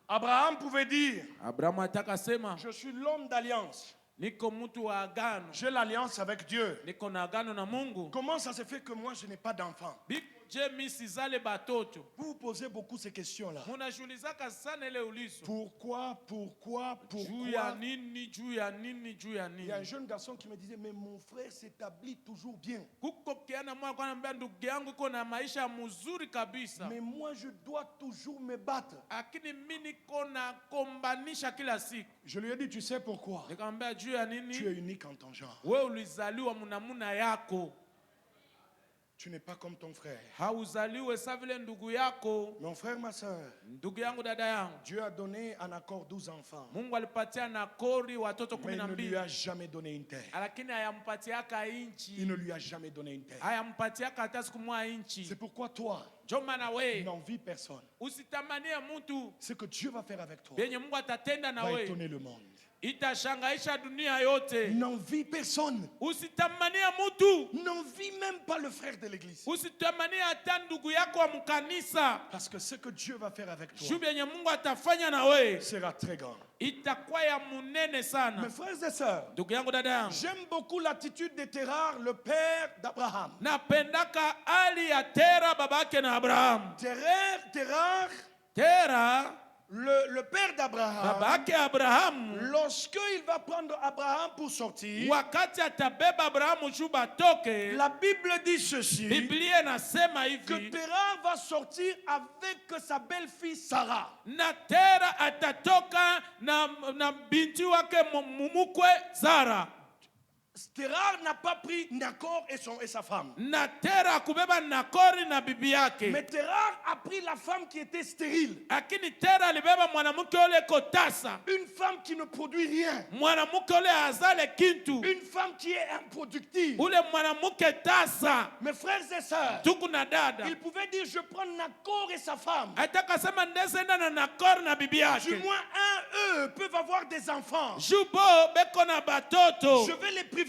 Abraham pouvait dire, Abrahamu ataka sema je suis l'homme d'alliance. niko mtu wa agano. J'ai l'alliance avec Dieu. Niko na agano na Mungu. Comment ça se fait que moi je n'ai pas d'enfant? Je misizale batoto. Vous vous posez beaucoup ces questions-là. Munashulizaka sana ile ulizo. Pourquoi? Juu ya nini, juu ya nini, juu ya Il y a un nini. jeune garçon qui me disait, mais mon frère s'établit toujours bien. Kuko kiana mwa kwa anambia ndugu yangu iko na maisha mzuri kabisa. Mais moi je dois toujours me battre. Lakini mimi niko na kombanisha kila siku. Je lui ai dit, tu sais pourquoi? Nikamwambia juu ya Tu es nini? unique en ton genre. Wewe ulizaliwa mnamuna yako. Tu n'es pas comme ton frère. Hauzaliwe sa vile ndugu yako. Mon frère, ma soeur, Ndugu yangu, dada yangu, Dieu a donné en accord 12 enfants. Mungu alipatia Nakori watoto Mais il ne lui 12, a jamais donné une terre. lakini hayampatiaka Il inchi, ne lui a jamais donné une terre. hayampatiaka hata siku moja C'est inchi. pourquoi toi, Ndio maana we n'envie personne. usitamanie mtu. Ce que Dieu va faire avec toi Benye Mungu atatenda na va we étonner le monde. itashangaisha dunia yote. N'envie personne. Usitamanie mtu, N'envie même pas le frère de l'église. usitamanie hata ndugu yako wa mkanisa. Parce que ce que Dieu va faire avec toi Juu benye Mungu atafanya na we sera très grand. itakuwa ya munene sana. Mes frères et sœurs, Ndugu yangu, dada yangu, j'aime beaucoup l'attitude de Terah, le père d'Abraham. napendaka hali ya Tera babake na Abraham. Terah, Tera le père d'Abraham, babake Abrahamu, lorsqu'il va prendre Abraham pour sortir, wakati atabeba Abrahamu juu batoke, la Bible dit ceci, Biblia inasema que hivi, Terah va sortir avec sa belle-fille Sarah. na Tera atatoka na binti wake mumukwe Sara. Terah n'a pas pris Nakor et sa femme. Na Tera kubeba Nakori na bibi yake. Mais Terah a pris la femme qui était stérile. Lakini Tera alibeba mwanamke ule kotasa. Une femme qui ne produit rien. Mwanamke ule azale kintu. Une femme qui est improductive. Ule mwanamke tasa. Mes frères et sœurs, Tuku na dada. il pouvait dire je prends Nakor et sa femme. Ataka sema ndesenda na Nakori na bibi Du yake. moins eux peuvent avoir des enfants. Jubo beko na batoto. Je vais les privilégier.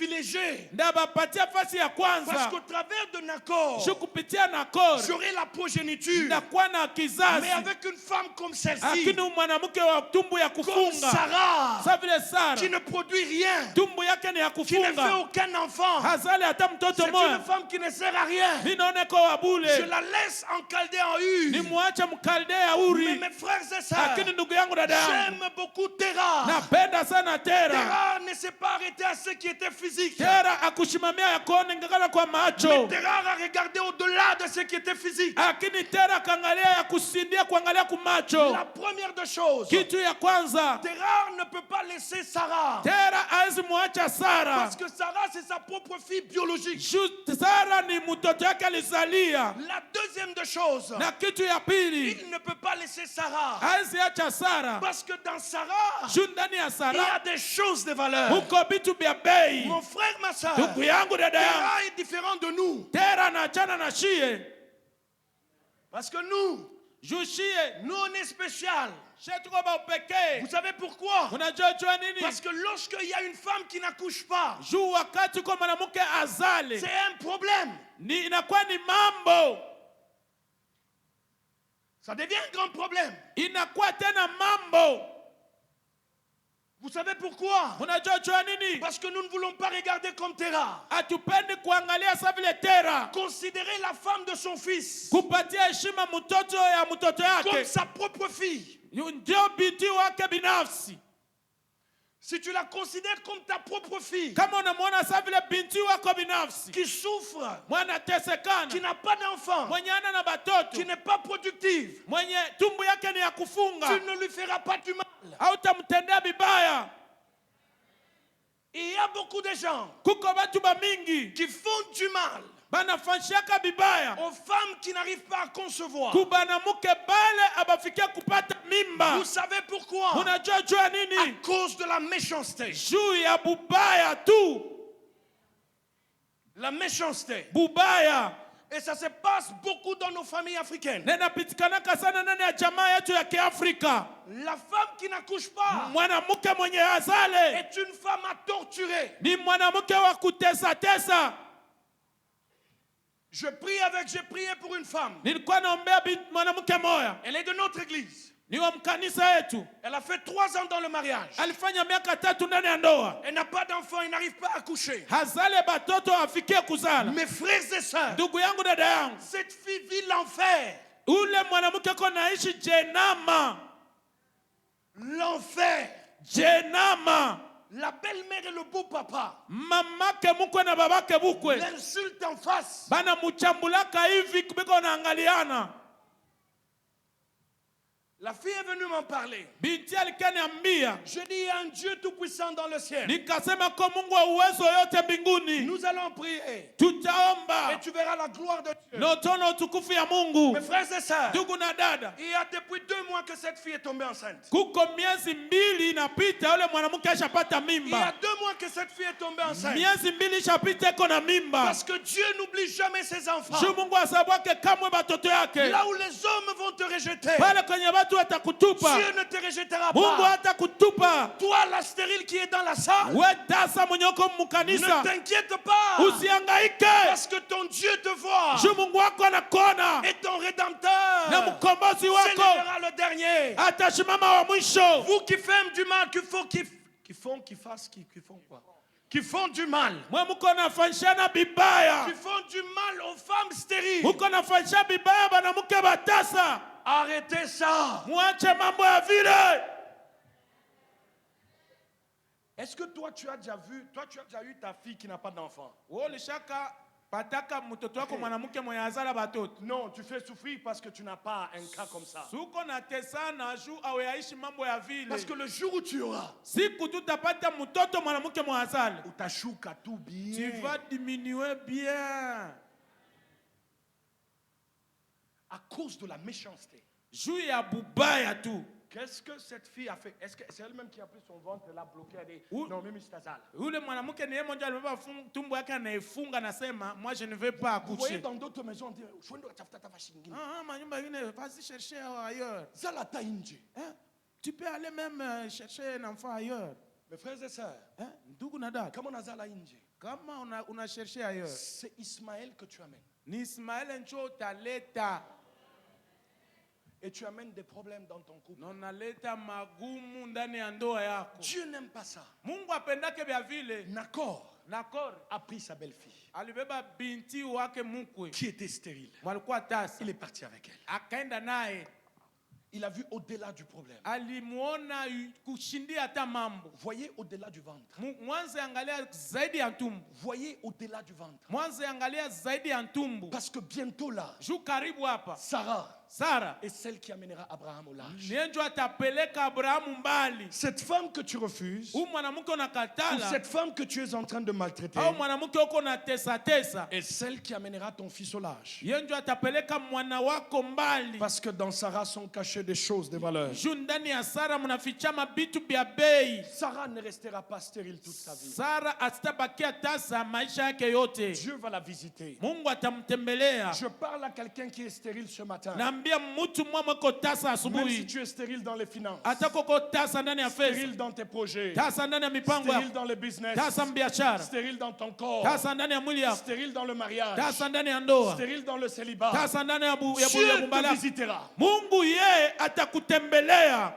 Ndabapatia fasi ya Parce kwanza. qu'au travers de Nakor, Shu kupitia Nakori. j'aurai la progéniture. Ndakuwa na kizazi. Mais avec une femme comme celle-ci, Lakini mwanamke wa tumbu ya comme kufunga. Sarah, Sa vile Sara. qui ne produit rien, Tumbu yake ni ya qui ne fait kufunga. aucun enfant, Hazali hata mtoto c'est moja. une femme qui ne sert à rien. Minaone kwa wabule. Je la laisse en Chaldée en Ni Ur. muache Mkaldea Mais Uri. mes frères et sœurs, Lakini ndugu yangu, dada yangu, j'aime beaucoup Terah. napenda sana Tera. Terah ne s'est pas arrêté à ce qui était physique. Tera akushimamia ya kuone ngakala kwa Mais macho. Terah a regardé au-delà de ce qui était physique. Lakini Tera kaangalia ya kusindia kuangalia kumacho. La première des choses, Kitu ya kwanza, Terah ne peut pas laisser Sarah. Tera hawezi muacha Sara. Parce que Sarah, c'est sa propre fille biologique. Sara ni mtoto yake alizalia. La deuxième des choses, Na kitu ya pili, il ne peut pas laisser Sarah. hawezi acha Sara. Parce que dans Sarah, Juu ndani ya il y a Sara des choses de valeur. huko vitu vya bei. Mon frère, ma soeur, Ndugu yangu, dada yangu, Terah est différent de nous. Tera anaachana na shie. Parce que nous, Juu shie nous, on est spécial. shie tuko ba upekee. Vous savez pourquoi? Unajua jua nini? Parce que lorsqu'il y a une femme qui n'accouche pas, Juu wakati uko mwanamke azale c'est un problème. ni inakuwa ni mambo, Ça devient un grand problème. inakuwa tena mambo. Vous savez pourquoi? Unajua jua nini? Parce que nous ne voulons pas regarder comme Terah. Hatupendi kuangalia sa vile Tera, Considérer la femme de son fils kupatia heshima mtoto ya mtoto comme yake, sa propre fille. ndio binti wake binafsi. Si tu la considères comme ta propre fille, Kama unamwona sa vile binti wako binafsi, qui souffre, mwana qui tesekana, n'a pas d'enfant, mwenye ana na batoto, qui n'est pas productive, mwenye tumbu yake ni ya tu kufunga, ne lui feras pas du mal. hautamtendea bibaya. Il y a beaucoup de gens Kuko watu bamingi qui font du mal banafanyishaka bibaya aux femmes qui n'arrivent pas à concevoir. kubanamuke bale abafikia kupata mimba. Vous savez pourquoi? Unajua jua À nini? cause de la méchanceté. Juu ya bubaya tu, La méchanceté. bubaya. Et ça se passe beaucoup dans nos familles africaines. Nenapitikanaka sana ndani ya jamaa yetu ya Kiafrika. La femme qui n'accouche pas Mwanamke mwenye azale est une femme à torturer. ni mwanamke wa kutesa tesa. J'ai prié pour une femme. Nilikuwa naombea mwanamke moya, Elle est de notre église. ni wa mkanisa yetu. Elle a fait 3 ans dans le mariage. Alifanya miaka 3 ndani ya ndoa, Elle n'a pas d'enfant, elle n'arrive pas à coucher. hazale batoto afikie kuzala. Mes frères et sœurs, Ndugu yangu, dada yangu, cette fille vit l'enfer. ule mwanamke ko naishi jenama, L'enfer. jenama. La belle-mère et le beau papa Mamake mukwe na babake bukwe l'insultent en face. bana muchambulaka hivi biko naangaliana. La fille est venue m'en parler. Binti alikaniambia, Je dis, il y a un Dieu tout-puissant dans le ciel. nikasema kwa Mungu wa uwezo yote mbinguni. Nous allons prier. Tutaomba Et tu verras la gloire de Dieu. na utaona utukufu ya Mungu. Mes frères et sœurs, Ndugu na dada, il y a depuis 2 mois que cette fille est tombée enceinte. kuko miezi 2 inapita yule mwanamke ashapata Il y a mimba. 2 mois que cette fille est tombée enceinte. Miezi 2 ishapita iko na mimba. Parce que Dieu n'oublie jamais ses enfants. Juu Mungu asabuake kamwe batoto yake. Là où les hommes vont te rejeter, Pale kwenye watu watakutupa, Dieu ne te rejettera Mungu pas. hatakutupa. Toi, la stérile qui est dans la salle, We tasa mwenye uko ne mkanisa, t'inquiète pas. usihangaike. Parce que ton Dieu te voit. Juu Mungu wako anakuona Et ton Rédempteur na mkombozi wako célébrera le dernier. atashimama wa mwisho. Vous qui faites du mal, qui font quoi? Qui font du mal. Mwe muko nafanyishana bibaya, Qui font du mal aux femmes stériles. muko nafanyisha bibaya banamuke batasa. Arrêtez ça. Mwache mambo ya vile. Est-ce que toi tu as déjà eu ta fille qui n'a pas d'enfant? Wewe ulishaka pataka mtoto wako mwanamke mwenye azala batoto? Non, tu fais souffrir parce que tu n'as pas un cas comme ça. Suko na tesana juu au yaishi mambo ya vile. Parce que le jour où tu auras, Siku tutapata mtoto mwanamke mwenye azala, utashuka tout bien. tu vas diminuer bien. À cause de la méchanceté. Juu ya bubaya tu. Qu'est-ce que cette fille a fait? Est-ce que c'est elle-même qui a pris son ventre et l'a bloqué? Elle dit, Oui. non, mimi sitazala. Ule mwanamke ni yeye mmoja alibeba tumbo yake anaifunga, nasema moi je ne vais pas Vous voyez accoucher. dans d'autres maisons, on dit, shwendo tafuta tafashi nyingine. Manyumba ingine vas-y chercher ailleurs. Zala ta nje. Hein? Tu peux aller même chercher un enfant ailleurs. Mes frères et sœurs, Hein? Ndugu na dada, comment nazala nje? kama una chercher ailleurs, C'est Ismaël que tu amènes. ni Ismael njo utaleta Et tu amènes des problèmes dans ton couple. na unaleta magumu ndani ya ndoa yako. Dieu n'aime pas ça. Mungu apendake vya vile. Nakor Nakor a pris sa belle-fille alibeba binti wake mkwe, qui était stérile. walikuwa tasa, Il est parti avec elle. akaenda naye, Il a vu au-delà du problème. alimuona kushindia hata mambo. Voyez au-delà du ventre. Mwanze angalia zaidi ya ntumbu, Voyez au-delà du ventre. mwanze angalia zaidi ya ntumbu. Parce que bientôt là, Juu karibu hapa Sara est celle qui amènera Abraham au large. nienjo atapeleka Abrahamu mbali. Cette femme que tu refuses, Huyu mwanamke ou unakatala, cette femme que tu es en train de maltraiter, au mwanamke uko na tesa, est celle qui amènera ton fils au large. yenjo atapeleka mwana wako mbali. Parce que dans Sarah sont cachées des choses de valeur. Juu ndani ya Sara mnafichama bitu bya bei. Sarah ne restera pas stérile toute sa vie. Sara asitabakia tasa maisha yake yote. Dieu va la visiter. Mungu atamtembelea. Je parle à quelqu'un qui est stérile ce matin. Naambia mtu mmoja mweko tasa Même si asubuhi, tu es stérile dans les finances, atako ko tasa ndani ya fedha, stérile dans tes projets, tasa ndani ya mipango stérile yako, dans le business, tasa mbiashara, stérile dans ton corps, tasa ndani ya mwili yako, stérile dans le mariage, tasa ndani ya ndoa, stérile dans le célibat. tasa ndani ya Dieu te bumbala. visitera. Mungu yeye atakutembelea.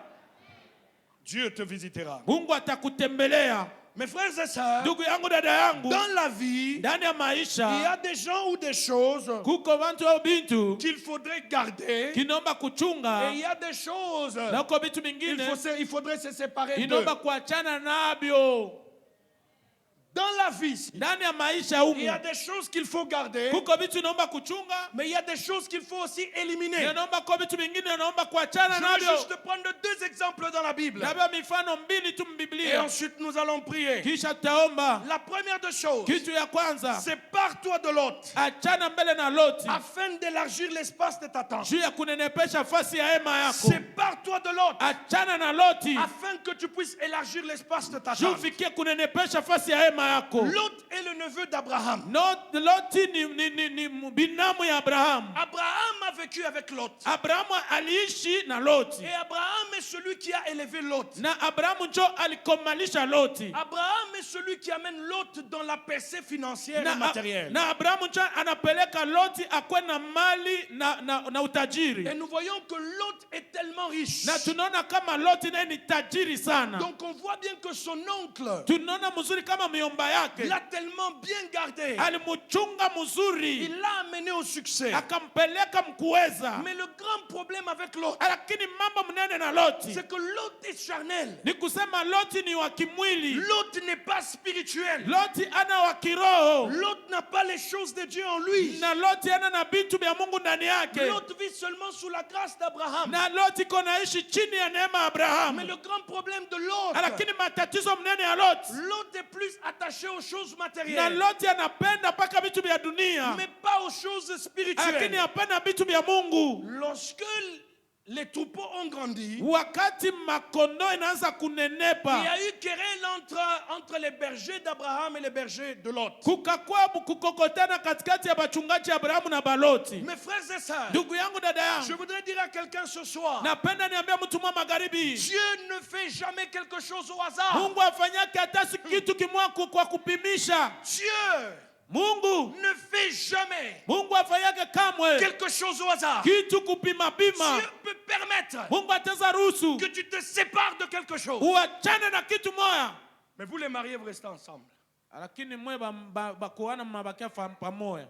Dieu te visitera. Mungu atakutembelea. Mes frères et sœurs, Ndugu yangu, dada yangu, dans la vie, ndani ya il y maisha a des gens ou des choses kuko vantu au bintu qu'il faudrait garder kinomba kuchunga, et il y a des choses na uko vitu vingine il faudrait se séparer d'eux. inomba kuachana nabyo. Dans la vie, Ndani ya maisha il y a humu des choses qu'il faut garder, kuko vitu inomba kuchunga, mais il y a des choses qu'il faut aussi éliminer. naomba ko vitu vingine naomba kuachana Je veux nabyo. juste prendre 2 exemples dans la Bible. Nabyo mifano mbili tu Et mbiblia, ensuite, nous allons prier. kisha tutaomba. La première des choses, Kitu ya kwanza, sépare-toi de l'autre achana mbele na Loti afin d'élargir l'espace de ta tente. juu ya kunenepesha fasi ya hema yako. Sépare-toi de l'autre Achana na Loti afin que tu puisses élargir l'espace de ta juu tente. fikie kunenepesha fasi ya hema yako. Lot est le neveu d'Abraham. Loti ni binamu ya Abrahamu. Abraham a vécu avec Lot. Abrahamu aliishi na Loti, Et Abraham est celui qui a élevé Lot. na Abrahamu njo alikomalisha Loti, Abraham est celui qui amène Lot dans la percée financière et matérielle. na Abrahamu njo anapeleka Loti akwe na mali na utajiri. Et nous voyons que Lot est tellement riche. Na tunaona kama Loti naye ni tajiri sana. Donc on voit bien que son oncle Tunaona mzuri kama nyumba yake, Il l'a tellement bien gardé. alimuchunga mzuri, Il l'a amené au succès. akampeleka mkuweza. Mais le grand problème avec Lot, Lakini mambo mnene na Loti c'est que Lot est charnel. ni kusema Loti ni wa kimwili, Lot n'est pas spirituel. Loti ana wa kiroho, Lot n'a pas les choses de Dieu en lui. na Loti ana na vitu vya Mungu ndani yake, Lot vit seulement sous la grâce d'Abraham. na Loti konaishi chini ya neema ya Mais Abrahamu. le grand problème de Lot, Lakini matatizo mnene ya Loti, Lot est plus attaché aux choses na matérielles, Loti anapenda mpaka vitu vya dunia, mais pas aux choses lakini spirituelles. hapana vitu vya Mungu. Lorsque les troupeaux ont grandi, Wakati makondoo inaanza il y kunenepa, a eu querelle entre les bergers d'Abraham et les bergers de Lot. kukakuwa kukokotana katikati ya bachungaji Abrahamu na Baloti. Mes frères et sœurs, Ndugu yangu, dada je yangu, voudrais dire à quelqu'un ce soir, napenda niambia mtu mwa magharibi, Dieu ne fait jamais quelque chose au hasard. Mungu afanyake hata si kitu kimwa kwa kupimisha. Dieu Mungu ne fait jamais Mungu afanyake kamwe quelque chose au hasard. kitu kupima pima. Dieu peut permettre Mungu ateza ruhusu que tu te sépares de quelque chose. uachane na kitu moya, Mais vous les mariés, vous restez ensemble. lakini mwe bakuana mnabakia pamoja.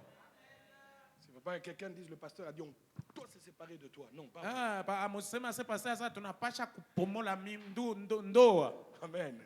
Il ne faut pas que quelqu'un dise le pasteur a dit on doit se séparer de toi. Non, pas. Amusema se pasa sasa tunapasha kupomola ndoa. Amen.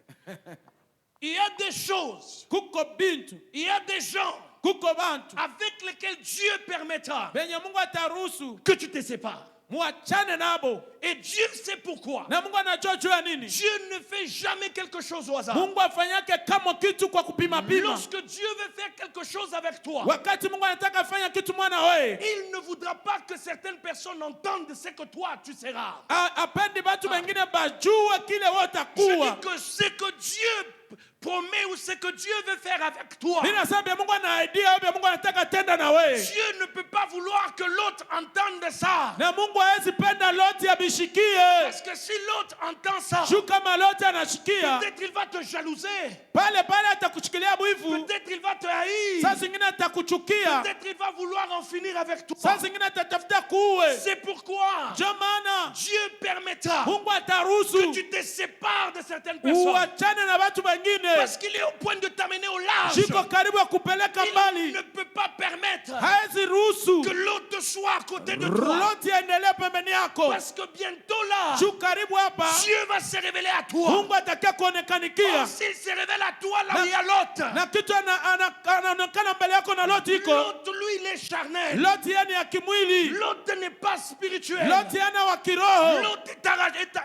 Il y a des choses, Kuko bintu, il y a des gens kuko bantu avec lesquels Dieu permettra benye Mungu ataruhusu que tu te sépares. muachane nabo, Et Dieu sait pourquoi. na Mungu anajua juu ya nini. Dieu ne fait jamais quelque chose au hasard. Mungu afanyake kama kitu kwa kupima pima. Lorsque Dieu veut faire quelque chose avec toi, Wakati Mungu anataka fanya kitu mwana wewe, il ne voudra pas que certaines personnes entendent ce que toi tu seras. apendi batu wengine bajue kile wewe Je utakuwa. dis que ce que Dieu promet ou ce que Dieu veut faire avec toi, Mimi nasema vya Mungu anaidia au vya Mungu anataka tenda na wewe. Dieu ne peut pas vouloir que l'autre entende ça. Na Mungu hawezi penda Loti abishikie. Parce que si l'autre entend ça, Juu kama Loti anashikia, peut-être il va te jalouser. pale atakuchikilia wivu. Peut-être il va te haïr. Saa zingine atakuchukia. Peut-être il va vouloir en finir avec toi. Saa zingine atatafuta kuwe. C'est pourquoi Ndio maana Dieu permettra Mungu que ataruhusu tu te sépares de certaines personnes. uachane na watu wengine. Parce qu'il est au point de t'amener au large. Jiko karibu ya kupeleka Il mbali. ne peut pas permettre Hawezi ruhusu que l'autre soit à côté de toi. Loti aendelee pembeni yako. Parce que bientôt là, Juu karibu hapa Dieu va se révéler à toi. Mungu atakia kuonekanikia. Or, s'il se révèle à toi là où il y a l'autre, Na kitu anaonekana mbele yako na Loti iko. l'autre lui il est charnel. Loti yani ya kimwili. L'autre n'est pas spirituel. Loti ana wa kiroho. L'autre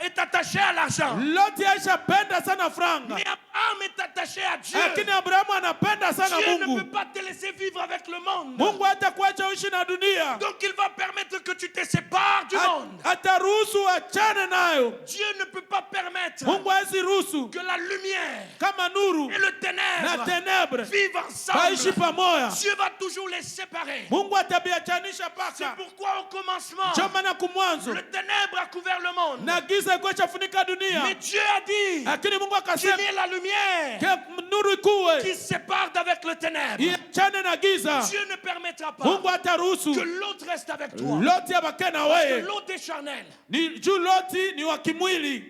est attaché à l'argent. Loti aisha penda sana franga. Mais Abraham est attaché à Dieu. Lakini Abrahamu anapenda sana Dieu ne Mungu. peut pas te laisser vivre avec le monde. Mungu hatakuacha uishi na dunia. Donc il va permettre que tu te sépares du monde. Ataruhusu achane nayo. Dieu ne peut pas permettre Mungu hawezi ruhusu que la lumière kama nuru et le na ténèbre tenebre vivent waishi ensemble. pamoja. Dieu va toujours les séparer. Mungu atabiachanisha C'est paka. pourquoi au commencement, Ndio maana kumwanzo le ténèbre a couvert le monde. na giza ilikuwa ishafunika dunia, Mais Dieu a dit lakini Mungu qu'il akasema y ait la lumière ke nuru ikuwe qui sépare d'avec le ténèbre. iachane na giza. Dieu ne permettra pas Mungu hataruhusu que l'autre reste avec toi. Loti abake na Parce que wewe. l'autre est charnel. Ni juu Loti ni wa kimwili.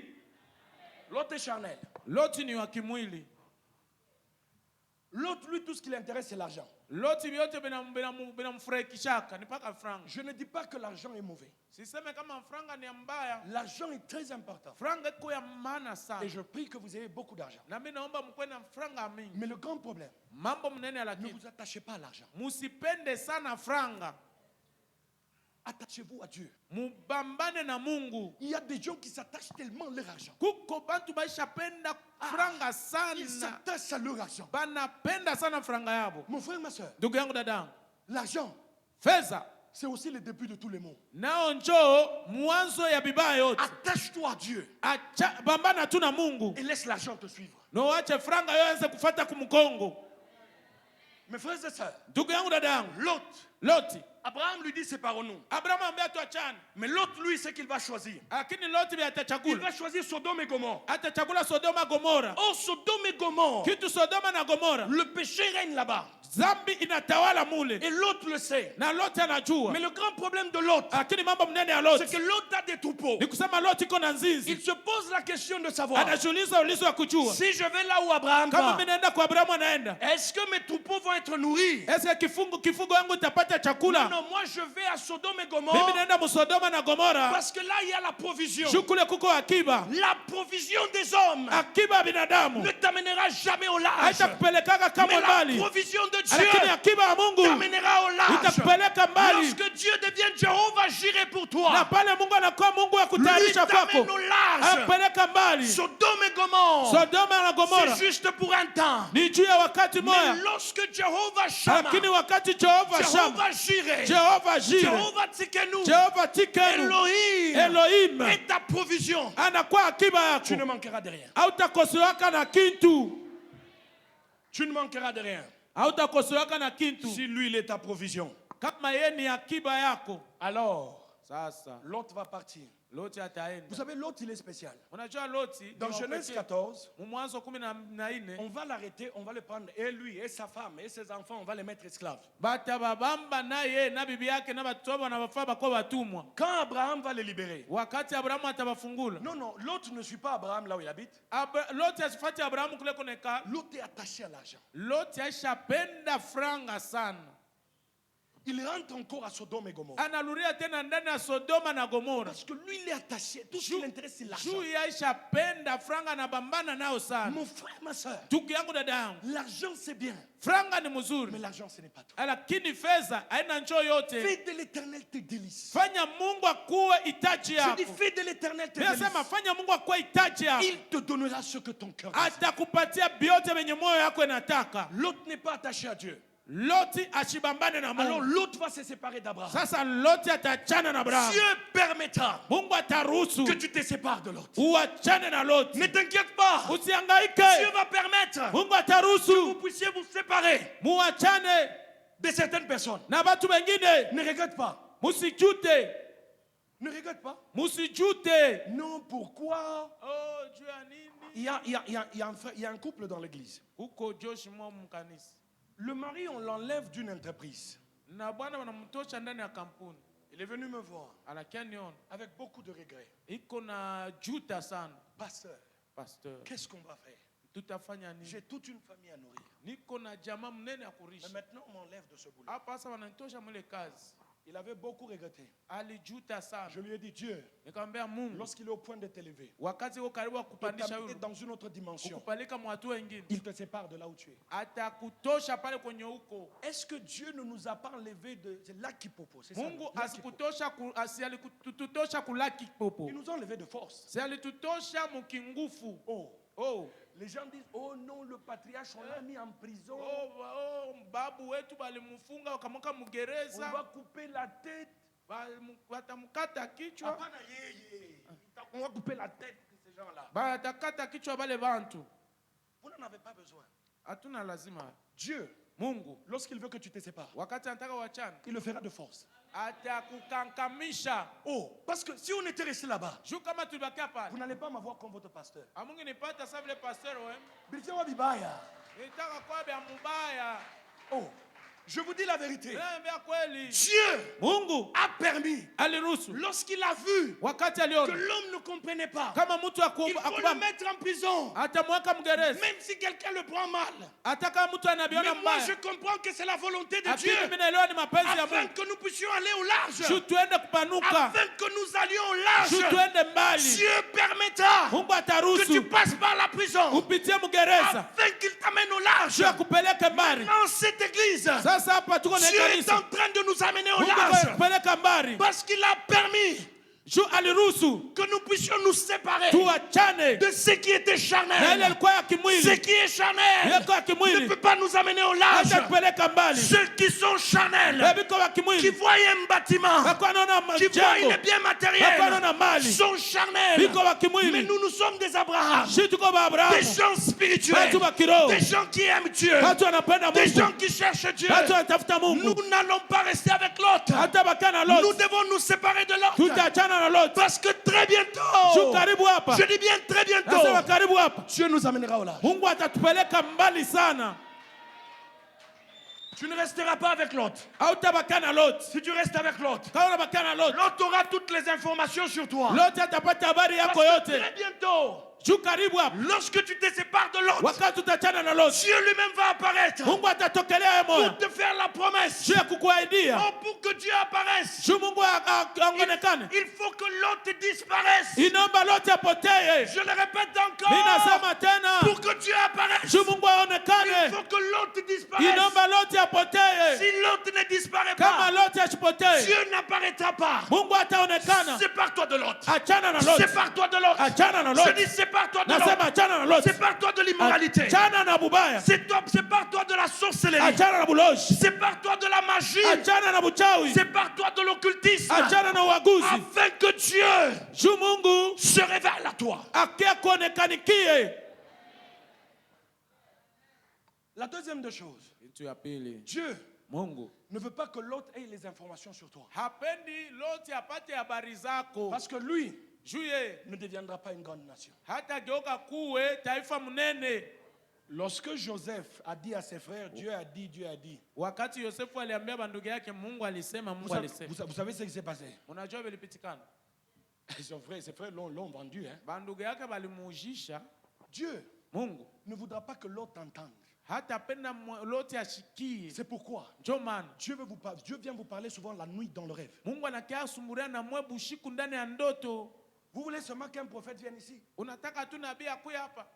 L'autre est charnel. Loti ni wa kimwili. L'autre, lui, tout ce qui l'intéresse, c'est l'argent. Loti vyote binamfurahikishaka ni paka franga. Je ne dis pas que l'argent est mauvais. Siseme kama franga ni mbaya. L'argent est très important. Franga iko ya maana sana. Et je prie que vous ayez beaucoup d'argent. Na mimi naomba mkwe na franga mingi. Mais le grand problème, Mambo mnene ne lakini vous attachez pas à l'argent. musipende sana franga. Attachez-vous à Dieu. Mubambane na Mungu. Il y a des gens qui s'attachent tellement à leur argent. Kuko bantu baishapenda franga Ils sana. s'attachent à leur argent. Banapenda sana franga yabo. Mon frère, ma soeur, Ndugu yangu dadangu, l'argent, fedha c'est aussi le début de tous les maux. nao njoo mwanzo ya bibaya yote. Attache-toi à Dieu Bambana tu na Mungu. et laisse l'argent te suivre. No wache franga yoanze kufata kumkongo. Mes frères et sœurs, Ndugu yangu dadangu, l'autre, Loti. Abraham lui dit séparons-nous. Abrahamu ambia tuachane. Mais l'autre, lui, c'est qu'il va choisir. Lakini Loti Il atachagula. va choisir Sodome et Gomorre. Atachagula Sodoma Gomora. Or, Sodome et Gomorre, Kitu Sodoma na Gomora. le péché règne là-bas. Zambi inatawala mule. Et l'autre le sait. Na Loti anajua. Mais le grand problème de l'autre, Lakini mambo mnene ya Loti. c'est que l'autre a des troupeaux. Ni kusema Loti iko na nzinzi. Il se pose la question de savoir, Anajiuliza ulizo wa kujua. si je vais là où Abraham Kama va, mimi naenda kwa Abrahamu anaenda. est-ce que mes troupeaux vont être nourris? Ese kifungo yangu itapata chakula? Non, moi je vais à Sodome et Mimi Gomorrhe naenda Musodoma na Gomora. parce que là il y a la provision. Shukule kuko akiba. La provision des hommes Akiba ya binadamu. ne t'amènera jamais au large. Haitakupelekaka kama Mais la mbali. provision de Lakini Dieu akiba ya Mungu t'amènera au large. itakupeleka mbali. Lorsque Dieu devient Jéhovah Jireh pour toi, Na pale Mungu anakuwa Mungu wa lui kutayarisha kwako. t'amène au large. Anakupeleka mbali. Sodome et Gomorre, Sodoma na Gomora c'est juste pour un temps. ni juu ya wakati moja. Mais lorsque Jéhovah Shammah, Lakini wakati Jehova Shama, Jéhovah Jireh, Jehova Jire, Jéhovah Tsikenu, Jehova Tikenu, Elohim Elohim est ta provision, anakuwa akiba tu ne yako. manqueras de rien. Hautakosewa na kintu. Tu ne manqueras de rien. Hautakosewa na kintu. Si lui il est ta provision, Kama yeye ni akiba yako. alors Sasa l'autre va partir. Loti Vous ataenda. savez, l'autre il est spécial. Unajua Loti Dans ni Genèse wapekee. 14, Mwanzo 14 on va l'arrêter, on va le prendre, et lui, et sa femme, et ses enfants, on va les mettre esclaves. batababamba naye na bibi yake na batoto na bafaa bakuwa batumwa. Quand Abraham va les libérer, Wakati Abrahamu atabafungula. non, l'autre ne suit pas Abraham là où il habite. Loti asifati Abrahamu kule koneka. L'autre est attaché à l'argent. Loti aishapenda franga sana. Il rentre encore à Sodome et Gomorre. Analuria tena ndani ya Sodoma na Gomora. Parce que lui, il est attaché. Tout ce qui l'intéresse, c'est l'argent. Juu ya aishapenda franga na bambana nao sana. Mon frère, ma soeur, Ndugu yangu dada yangu. l'argent c'est bien, Franga ni mzuri. mais l'argent ce n'est pas tout. Lakini fedha haina njoo yote. Fais de l'éternel tes délices. Fanya Mungu akuwe hitaji Je dis, yako. fais de l'éternel tes Nasema délices. fanya Mungu akuwe hitaji yako. Il te donnera ce que ton cœur désire. Atakupatia vyote venye moyo yako inataka. L'autre n'est pas attaché à Dieu. Loti ashibambane na Alors Mungu. l'autre va se séparer d'Abraham. Sasa Loti atachana na Abrahamu. Dieu permettra Mungu ataruhusu que tu te sépares de l'autre. uachane na Loti. Ne t'inquiète pas. Dieu Usihangaike. va permettre Mungu que vous ataruhusu puissiez vous séparer muachane de certaines personnes. na watu wengine. Ne regrette pas. Musijute. Ne regrette pas. Musijute. Non, pourquoi? Oh, juu ya nini? Il y a un couple dans l'église. Huko Josh mwa mkanisa. Le mari, on l'enlève d'une entreprise. Na bwana wanamtosha ndani ya kampuni. Il est venu me voir Anakia niona. avec beaucoup de regrets. Iko na juta sana. Pasteur, Pastor. qu'est-ce qu'on va faire? Tutafanya nini? J'ai toute une famille à nourrir. Niko na jamaa mnene ya Mais kurisha. maintenant, on m'enlève de ce boulot. Hapa sasa wananitosha mwile kazi. Il avait beaucoup regretté. Alijuta sana. Je lui ai dit, Dieu, Nikamwambia Mungu, lorsqu'il est au point de t'élever, wakati uko karibu de kupandisha t'amener yule, dans une autre dimension, kukupeleka mwatu wengine, il te sépare de là où tu es. atakutosha pale kwenye uko. Est-ce que Dieu ne nous a pas enlevé de... C'est là qui propose. C'est ça. Mungu Là qui propose. asitutosha kulaki popo. Il nous a enlevé de force. Si alitutosha mukingufu. Oh, Oh. les gens disent, oh non, le patriarche, on l'a mis en prison. Oh, babu wetu balimufunga wakamweka On mgereza. va couper la tête. Watamkata kichwa. Hapana, on va couper la tête de ces gens-là. Batakata kichwa bale bantu. Vous n'en avez pas besoin. Hatuna lazima. Dieu, Mungu lorsqu'il veut que tu te sépares, wakati anataka wachana il le fera de force. atakukankamisha. Oh, parce que si on était resté là-bas, Juu kama tulibakia pale. vous n'allez pas m'avoir comme votre pasteur. Amungi nipata sa vile pastor we. Birthia wa bibaya. Nitaka kwa bya mubaya. Oh, je vous dis la vérité. Naambia kweli. Dieu Mungu a permis, aliruhusu lorsqu'il a vu wakati que aliona l'homme ne comprenait pas, kama mtu il faut le akubamba mettre en prison. atamweka mgereza. Même si quelqu'un le prend mal. Hata kama mtu Mais anabiona moi, je mbaya. comprends que c'est la volonté de Dieu. Lakini mimi naelewa ni mapenzi ya Afin Mungu. que nous puissions aller au large. Juu tuende kupanuka. Afin que nous allions au large. Juu tuende mbali. Dieu permettra Mungu que tu ataruhusu passes par la prison. upitie mgereza. Afin qu'il t'amène au large. Juu akupeleke mbali. Dans cette église, Sasa hapa tuko na Dieu est kanisa. en train de nous amener au Mungu large. akupeleka mbali. Parce qu'il a permis Juu aliruhusu que nous puissions nous séparer tuachane de ce qui était na ile charnel. ilikuwa ya Ce kimwili. qui est charnel Yeko ya ne kimwili. peut pas nous amener au large. Hata kupeleka mbali. Ceux qui sont charnels, Biko wa qui kimwili. voient un bâtiment, Bako anaona qui voient majengo. une bien Bako matériel, anaona mali. sont charnels. Biko wa Mais kimwili. nous sommes des Abraham, Sisi tuko ba des Abrahamu. gens spirituels, Watu wa kiroho. des gens qui aiment Dieu, Watu wanapenda des gens Mungu. qui cherchent Dieu. Watu wanatafuta Nous Mungu. n'allons pas rester avec l'autre. Hata bakana Nous Lot. devons nous séparer de l'autre. Tutaachana na Lot. Parce que très bientôt, Juu karibu hapa. je dis bien très Nasema bientôt, karibu hapa. Dieu nous amènera au large. Mungu atatupeleka mbali sana. Tu ne resteras pas avec Lot. hautabakia na Lot. Si tu restes avec Lot, Kama unabakia na Lot, Lot aura toutes les informations sur toi. Lot atapata habari Parce yako que yote. très bientôt, Juu karibu hapo, lorsque tu te sépares de Lot, wakati utachana na Lot, Dieu lui-même va apparaître Mungu atatokelea wewe moyo pour te faire la promesse. juu ya kukuahidia. Oh, pour que Dieu apparaisse, Juu Mungu aonekane, il faut que Lot disparaisse. inaomba Lot apotee. Je le répète Mimi encore. nasema tena, Pour que Dieu apparaisse, juu Mungu il aonekane, faut que Lot disparaisse. inaomba Lot apotee. Si Lot ne disparaît Kama pas, Lot asipotee, Dieu n'apparaîtra pas. Mungu ataonekana. Sépare-toi de Lot. Achana na Lot, Sépare-toi de Lot. achana na Je Lot. dis sépare-toi de Nasema Lot. achana na Lot, Sépare-toi de l'immoralité. achana na bubaya, Sépare-toi de la sorcellerie. achana na buloshi, Sépare-toi de la magie. achana na buchawi, Sépare-toi de l'occultisme. achana na uaguzi. Afin que Dieu Juu Mungu se révèle à toi. akia kuonekanikie. La deuxième des choses, Kitu ya pili, Dieu Mungu ne veut pas que l'autre ait les informations sur toi. hapendi Loti apate habari zako. Parce que lui Juu yeye ne deviendra pas une grande nation. hata geuka kuwe taifa mnene. Lorsque Joseph a dit à ses frères, Dieu a dit, Dieu a dit. Wakati Yosefu aliambia bandugu yake, Mungu alisema, Mungu alisema. Vous savez ce qui s'est passé? Unajua vilipitikana? Ses frères l'ont vendu. Hein? Bandugu yake balimuujisha. Dieu Mungu ne voudra pas que l'autre t'entende. hata penda Loti ashikie. C'est pourquoi Ndio maana Dieu vient vous parler souvent la nuit dans le rêve. Mungu anakia sumburia na mwe bushiku ndani ya ndoto. Vous voulez seulement qu'un prophète vienne ici? Unataka tu nabii akuye hapa.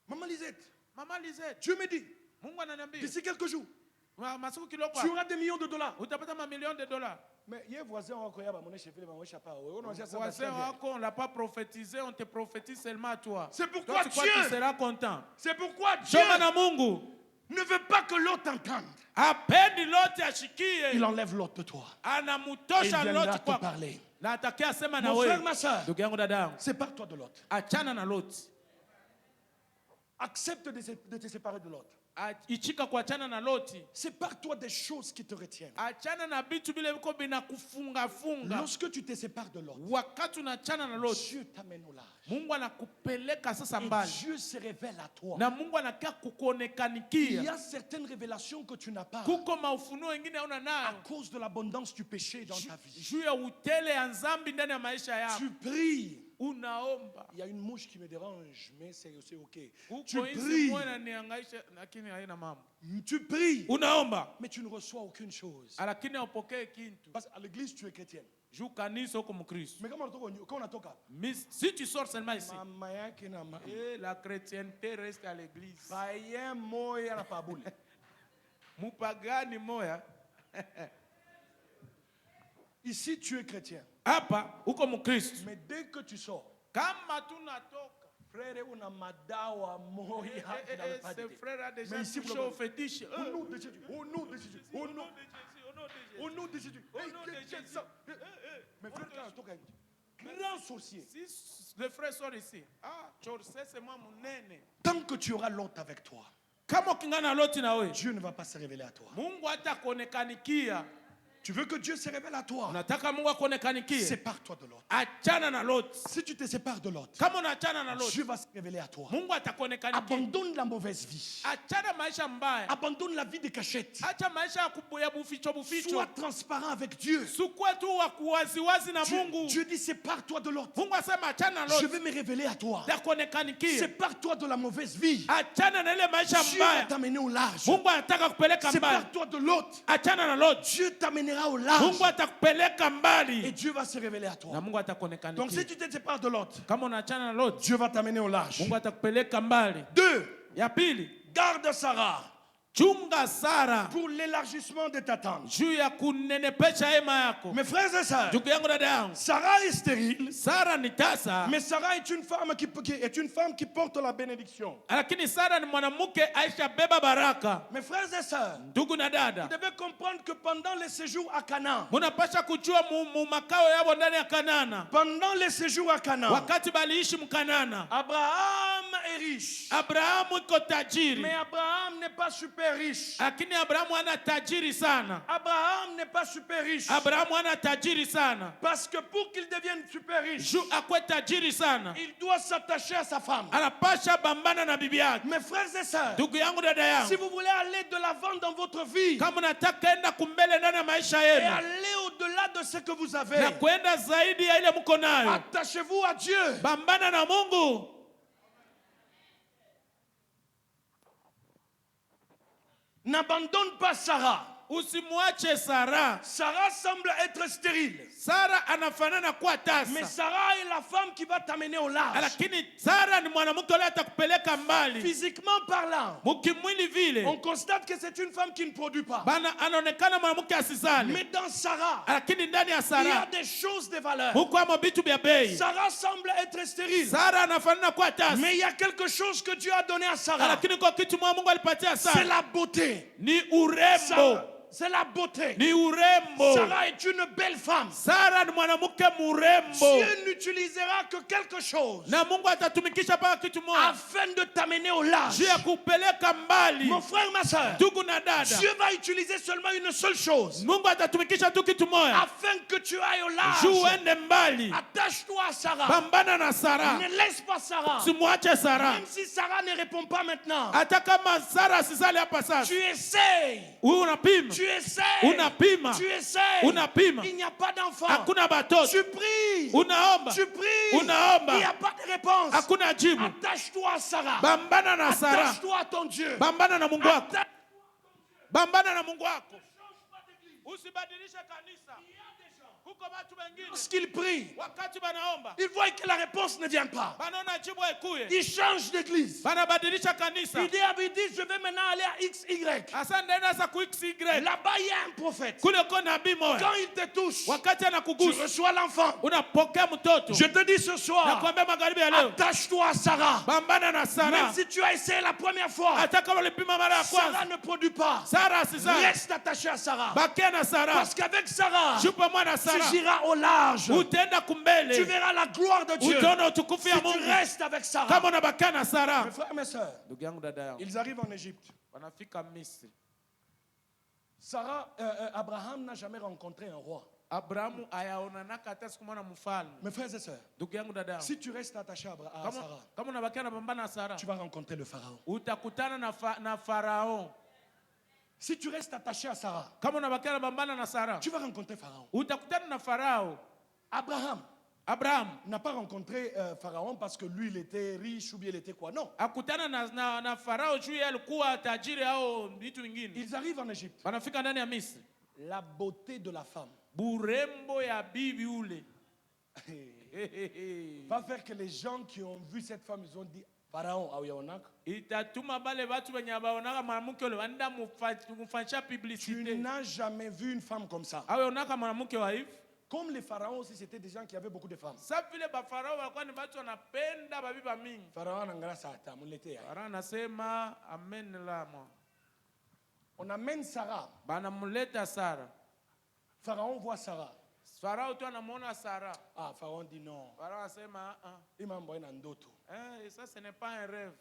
Maman Lisette, Mama Lisette, Dieu me dit, Mungu ananiambia d'ici quelques jours, masiku kiloko tu auras des millions de dollars. utapata mamilioni de dollars. Mais il y a voisin wako yaba mon chef le chapa. Voisin wako, on l'a pas prophétisé, on te prophétise seulement à toi. C'est pourquoi Toi, tu Dieu- seras content. C'est pourquoi Dieu Ndio maana Mungu ne veut pas que l'autre t'entende. hapendi Loti Il ashikie, enlève l'autre de toi. Et il anamutosha viendra Loti te kwako parler. na atakia sema na Mon frère, wewe. ma soeur, Ndugu yangu, dada yangu, sépare-toi de l'autre. achana na Loti. Accepte de te séparer de l'autre. Ichika kuachana na Loti. Sépare-toi des choses qui te retiennent. Achana na vitu vile viko binakufunga funga. Lorsque tu te sépares de l'autre, Wakati unachana na Loti, Dieu t'amène au large. Mungu anakupeleka sasa Et mbali. Dieu se révèle à toi. Na Mungu anakia Il y kukuonekanikia. a certaines révélations que tu n'as pas Kuko maufunuo wengine hauna à nayo. cause de l'abondance du péché dans ta vie. Juu ya utele ya nzambi ndani ya maisha yako. Tu pries. Unaomba. Il y a une mouche qui me dérange, mais c'est aussi ok. Uko Tu hizi pries. mwana niangaisha lakini haina mambo. Tu pries. Unaomba. Mais tu ne reçois aucune chose. Lakini haupokee kitu. Parce qu'à l'église, tu es chrétienne. Juu kanisa uko Mkristo. Mais quand on a toka, Si tu sors seulement ici. mama yake na mama. La chrétienté reste à l'église. Païen moya na pabule. Mupagani moya. Ici, tu es chrétien. Hapa uko Mkristo. Mais dès que tu sors, Kama tunatoka. frère, una madawa moya dans le pas de Ce Dieu. frère a déjà Mais ici, touché vous au le- fétiche. Au nom de Jésus, au nom de Jésus, au nom, au nom de Jésus. Au Hey, nom de quel Jésus. sang. Mais frère, quand on toka, grand sorcier. Si le frère sort ici, chorse c'est moi munene. Tant que tu auras l'autre avec toi, Kama ukingana Loti na wewe, Dieu ne va pas se révéler à toi. Mungu hatakuonekanikia. Tu veux que Dieu se révèle à toi? Unataka Mungu akuonekanikie? Sépare-toi de l'autre. Achana na Loti. Si tu te sépares de l'autre, Kama unaachana na Loti, Dieu va se révéler à toi. Mungu atakuonekanikia. Abandonne la mauvaise vie. Achana maisha mbaya. Abandonne la vie de cachette. Acha maisha ya buficho buficho. Sois transparent avec Dieu. Sikuwe tu wa kuwaziwazi na Mungu. Dieu dit sépare-toi de l'autre. Mungu asema achana na Je Loti. vais me révéler à toi. Takuonekanikia. Sépare-toi de la mauvaise vie. Achana na ile maisha Dieu va mbaya. t'amener au large. Mungu anataka kupeleka mbali. Sépare-toi de l'autre. Achana na Loti. Dieu t'amènera au Mungu large. atakupeleka Et mbali. Dieu va se révéler à Na toi. Mungu Donc si atakuonekanikia. tu te sépares de l'autre, Kama unaachana na Loti, Dieu va t'amener au large. Mungu atakupeleka mbali. 2. Ya pili, Garde Sarah chunga Sara pour l'élargissement de ta tente. juu ya kunenepesha hema yako. Mes frères et sœurs, Ndugu yangu, dada yangu, Sarah est stérile, Sara ni tasa, mais Sarah est une femme qui porte la bénédiction. lakini Sara ni mwanamke aisha beba baraka. Mes frères et sœurs, Ndugu na vous dada, devez comprendre que pendant les séjours à Canaan, munapasha kujua mu makao yao ndani ya Kanana. pendant les séjours à Canaan, Wakati baliishi Mkanana, Abraham est riche. Abrahamu iko tajiri. Mais Abraham n'est pas super riche. Lakini Abrahamu ana tajiri sana. Abraham n'est pas super riche. Abrahamu ana tajiri sana. Parce que pour qu'il devienne super riche, Ju akwe tajiri sana. il doit s'attacher à sa femme. Anapasha bambana na bibi yake. Mes frères et sœurs, Ndugu yangu, dada si yangu, vous voulez aller de l'avant dans votre vie kama unataka enda kumbele ndani ya maisha et yenu aller au-delà de ce que vous avez, na kwenda zaidi ya ile mko nayo, attachez-vous à Dieu. bambana na Mungu. N'abandonne pas Sarah. Usimwache Sara. Sarah semble être stérile. Sara anafanana kuwa Mais tasa, Sarah est la femme qui va t'amener au large. lakini Sara ni mwanamke yule atakupeleka mbali. Physiquement parlant, Mkimwili vile on constate que c'est une femme qui ne produit pas. bana anaonekana mwanamke asizali, Mais dans Sarah, lakini ndani ya il y a Sara des choses de valeur. huko ama vitu vya bei. Sarah semble être stérile. Sara anafanana kuwa tasa, Mais il y a quelque chose que Dieu a donné à Sarah. lakini kwa kitu mwa Mungu alipatia C'est Sara la beauté. ni urembo, Sarah, c'est la beauté. ni urembo. Sarah est une belle femme. Sara ni mwanamke murembo, Dieu n'utilisera que quelque chose na Mungu atatumikisha paka kitu moja afin de t'amener au large. juu ya kupeleka mbali. Mon frère, ma soeur, Ndugu na dada, Dieu va utiliser seulement une seule chose Mungu atatumikisha tu kitu moja afin que tu ailles au large. juu uende mbali. Attache-toi à Sarah. Pambana na Sara, Ne laisse pas Sarah. simwache Sara. Même si Sarah ne répond pas maintenant, Hata kama Sara asizali hapa sasa, tu essayes. wewe unapima, Tu essayes. unapima, Tu essayes. unapima. Il n'y a pas d'enfant. Hakuna batoto, Tu pries. unaomba, Tu pries. unaomba. Il n'y a pas de réponse. hakuna jibu. Attache-toi à Sarah. Bambana na Sara, Attache-toi à ton Dieu. bambana na Mungu wako, Attache- bambana na Mungu wako. Usibadilishe kanisa. Kuko watu wengine Lorsqu'il prie, wakati banaomba il voit que la réponse ne vient pas. banaona jibu haikuye, Il change d'église. banabadilisha kanisa. Il dit à Bidi, je vais maintenant aller à XY. Asa ndaenda sa ku XY, Là-bas, il y a un prophète. kule ko nabii moja, Quand il te touche, wakati tu anakugusa reçois l'enfant. unapokea mtoto. Je te dis ce soir, Nakwambia magharibi ya leo, attache-toi à Sarah. bambana na Même Sara. si tu as essayé la première fois, Hata kama ulipima mara ya Sarah kwanza, ne produit pas. Sara asizali, Reste attaché à Sarah. bakia na Sara. Parce qu'avec Sarah, Juu pamoja na tu Sara iras au large. utaenda Tu kumbele, verras la gloire de Dieu. utaona utukufu Si ya tu Mungu restes avec Sarah. kama unabakia na Sara. Mes frères et mes sœurs, Ndugu yangu, dada yangu, ils arrivent en Égypte. wanafika Misri. Abraham n'a jamais rencontré un roi. Abrahamu ayaonanaka hata siku moja mfalme. Mes frères et sœurs, Ndugu yangu, dada yangu, si tu restes attaché à Sarah, kama unabakia na pambana na Sara, tu vas rencontrer le pharaon. utakutana na Farao. Si tu restes attaché à Sarah, Kama unabakia na pambana na Sara, tu vas rencontrer Pharaon. utakutana na Farao. Abraham n'a pas rencontré Pharaon parce que lui, il était riche ou bien il était quoi. Non. Akutana na Farao juu yeye alikuwa tajiri au vitu vingine. Ils arrivent en Égypte. Wanafika ndani ya Misri. La beauté de la femme Burembo ya bibi ule. va faire que les gens qui ont vu cette femme, ils ont dit, Pharaon, Aouyaonak, Itatuma bale watu wenye baonaka mwanamke ule wanda mufanyisha tu publicité. n'as jamais vu une femme comme ça. Aonaka mwanamke wa hivi. Comme les pharaons aussi, c'était des gens qui avaient beaucoup de femmes. Sasa vile ba Farao walikuwa ni watu wanapenda babiba mingi. Pharaon a Satan, on l'était. Farao anasema amen la moi. On amène Sarah. Banamuleta Sara. Pharaon voit Sarah. Farao tu anamuona Sara. Ah, Pharaon dit non. Farao anasema Il m'a envoyé dans d'autres. ça ce n'est pas un rêve.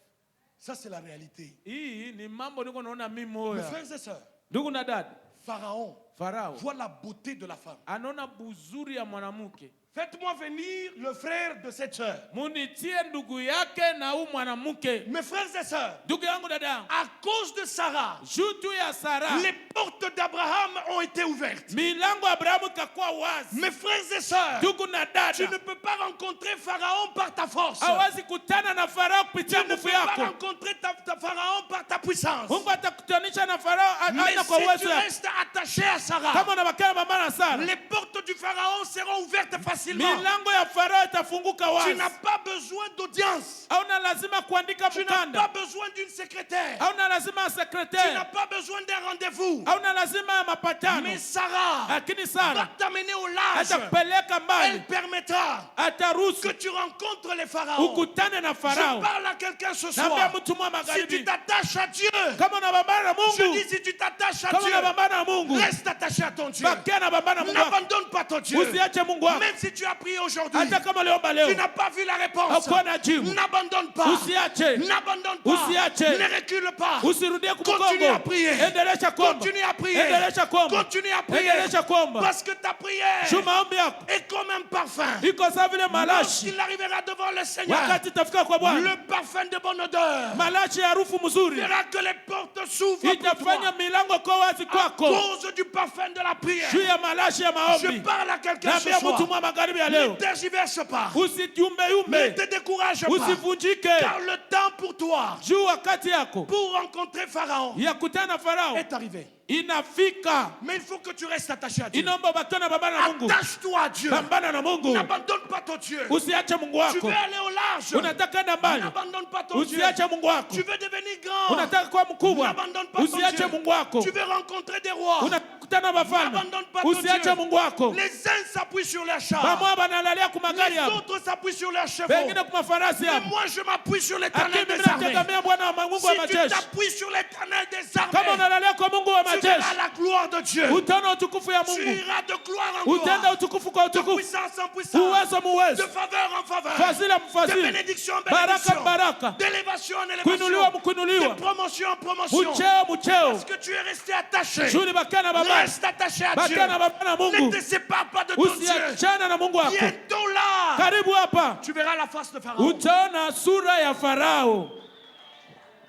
Ça, c'est la réalité. Hii ni mambo niko naona mimi Mes moyo. frères et sœurs, Ndugu na dada, Pharaon Farao voit la beauté de la femme. anaona buzuri ya mwanamke. Faites-moi venir le frère de cette sœur. Munitie ndugu yake na huyu mwanamke. Mes frères et sœurs, Ndugu yangu, dada yangu, à cause de Sarah, juu tu ya Sara, les portes d'Abraham ont été ouvertes. milango ya Abrahamu ikakuwa wazi. Mes frères et sœurs, Ndugu na tu dada, ne peux pas rencontrer Pharaon par ta force. hawezi kutana na Farao Tu kupitia ne nguvu peux pas yako. rencontrer ta Pharaon par ta puissance. Mungu atakutanisha na Farao Mais ana kwa si uwezo tu yake. restes attaché à Sarah, Kama unabakia na mama na Sara, les portes du Pharaon seront ouvertes facilement. milango ya Farao itafunguka Tu wazi. n'as pas besoin d'audience. Hauna lazima kuandika Tu n'as pas mkanda. besoin d'une secrétaire. Hauna lazima Tu n'as sekretari. pas besoin d'un rendez-vous. Hauna lazima ya mapatano. Mais Sarah Lakini va Sara t'amener au large. atakupeleka mbali, Elle permettra ataruhusu que tu rencontres les pharaons. ukutane na Je Farao. parle à quelqu'un ce Naambia soir. mtu mwa Si tu magharibi, t'attaches à Dieu, kama unapambana na je Mungu, dis si tu t'attaches à kama Dieu, unapambana na Mungu, reste attaché à ton Dieu. bakia na pambana na Mungu wako. N'abandonne pas pas ton Dieu. Usiache Mungu wako. Même si tu as prié aujourd'hui, Hata kama uliomba leo tu n'as pas vu la réponse. hakuona jibu, N'abandonne pas. usiache, N'abandonne pas. usiache, Ne recule pas. usirudie Continue à kumgongo, prier. endelesha kuomba, Continue à prier. endelesha kuomba, Continue à prier. endelesha kuomba. Parce que ta prière Juu maombi yako est comme un parfum. iko sawa vile malashi, Lorsqu'il arrivera devant le Seigneur, wakati itafika kwa Bwana, le parfum de bonne odeur malashi ya harufu mzuri fera que les portes s'ouvrent pour itafanya toi milango kwa wazi à kwako, cause du parfum de la prière. juu ya malashi ya Je maombi. parle à quelqu'un ce Naambia mtu soir. mwa magharibi ya Ne leo, tergiverse pas. Ne usiyumbe, te décourage pas. usivunjike, Car le temps pour toi, juu wakati yako pour rencontrer Pharaon, ya kutana Farao est arrivé. inafika. Mais il faut que tu restes attaché à Dieu. Inaomba batana baba na Mungu, Attache-toi à Dieu. pambana na Mungu, N'abandonne pas ton Dieu. usiache Mungu Tu wako. veux aller au large. Unataka enda mbali, N'abandonne pas ton Dieu. usiache Mungu wako. Tu veux devenir grand. Unataka kuwa mkubwa, N'abandonne pas ton usiache Dieu. Mungu wako. Tu veux rencontrer des rois. Unakutana wafalme, N'abandonne pas ton usiache Dieu. Mungu wako. Les uns s'appuient sur leurs chars. Pamoja banalalia ku magari Les yao, autres s'appuient sur leurs chevaux. wengine kwa mafarasi Mais yao, moi, je m'appuie sur l'éternel lakini mimi des armées. nategemea Bwana wa Mungu wa Si tu majeshi. t'appuies sur l'éternel des Kama armées, unalalia kwa Mungu wa tu majeshi, verras la gloire de Dieu. utaona utukufu ya Tu Mungu, iras de gloire en utenda gloire, utukufu kwa de utukufu, puissance en puissance, uwezo de muwezo, faveur en faveur, fadhila de mfadhili, bénédiction en baraka bénédiction, baraka, d'élévation en kuinuliwa élévation, mkuinuliwa, de promotion en promotion. mcheo mcheo. Parce que tu es resté attaché. Shuli bakana baba, Reste attaché à Dieu. bakana baba na Ne Mungu, te sépare pas de ton Dieu. usiachana na Mungu wako. Bientôt là, Karibu hapa tu verras la face de Pharaon. utaona sura ya Farao.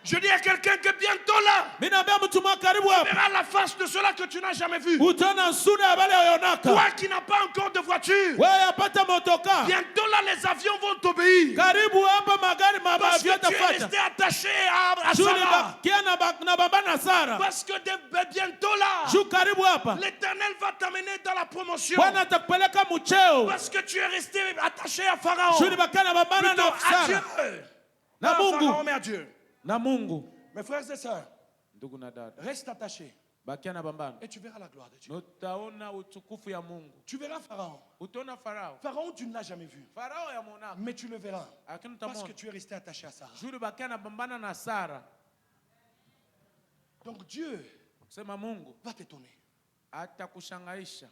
Je dis à quelqu'un que bientôt là, Mimi naambia mtu mwa karibu tu hapa verras la face de ceux-là que tu n'as jamais vu. utaona sura ya wale waonaka. Toi qui n'as pas encore de voiture, Wewe apata motoka, bientôt là, les avions vont t'obéir. karibu hapa magari Parce mabavyo que tu es tafata. resté attaché à Shuli Sarah. bakia na baba na Sara. Parce que bientôt là, Juu karibu hapa l'Éternel va t'amener dans la promotion. Bwana atakupeleka mcheo. Parce que tu es resté attaché à Pharaon. Shuli bakia na baba Plutôt na à Dieu. Sara na Pas à Pharaon, Mungu mais à Dieu. na Mungu. Mes frères et sœurs, Ndugu na dada, reste attaché bakia na bambana, et tu verras la gloire de Dieu. utaona utukufu ya Mungu. Tu verras Pharaon. Utaona Farao. Pharaon, tu ne l'as jamais vu. Farao ya monaka, Mais tu le verras. lakini Parce utamwona que tu es resté attaché à ça. Shuli bakia na bambana na Sara. Donc Dieu Sema Mungu va t'étonner. atakushangaisha.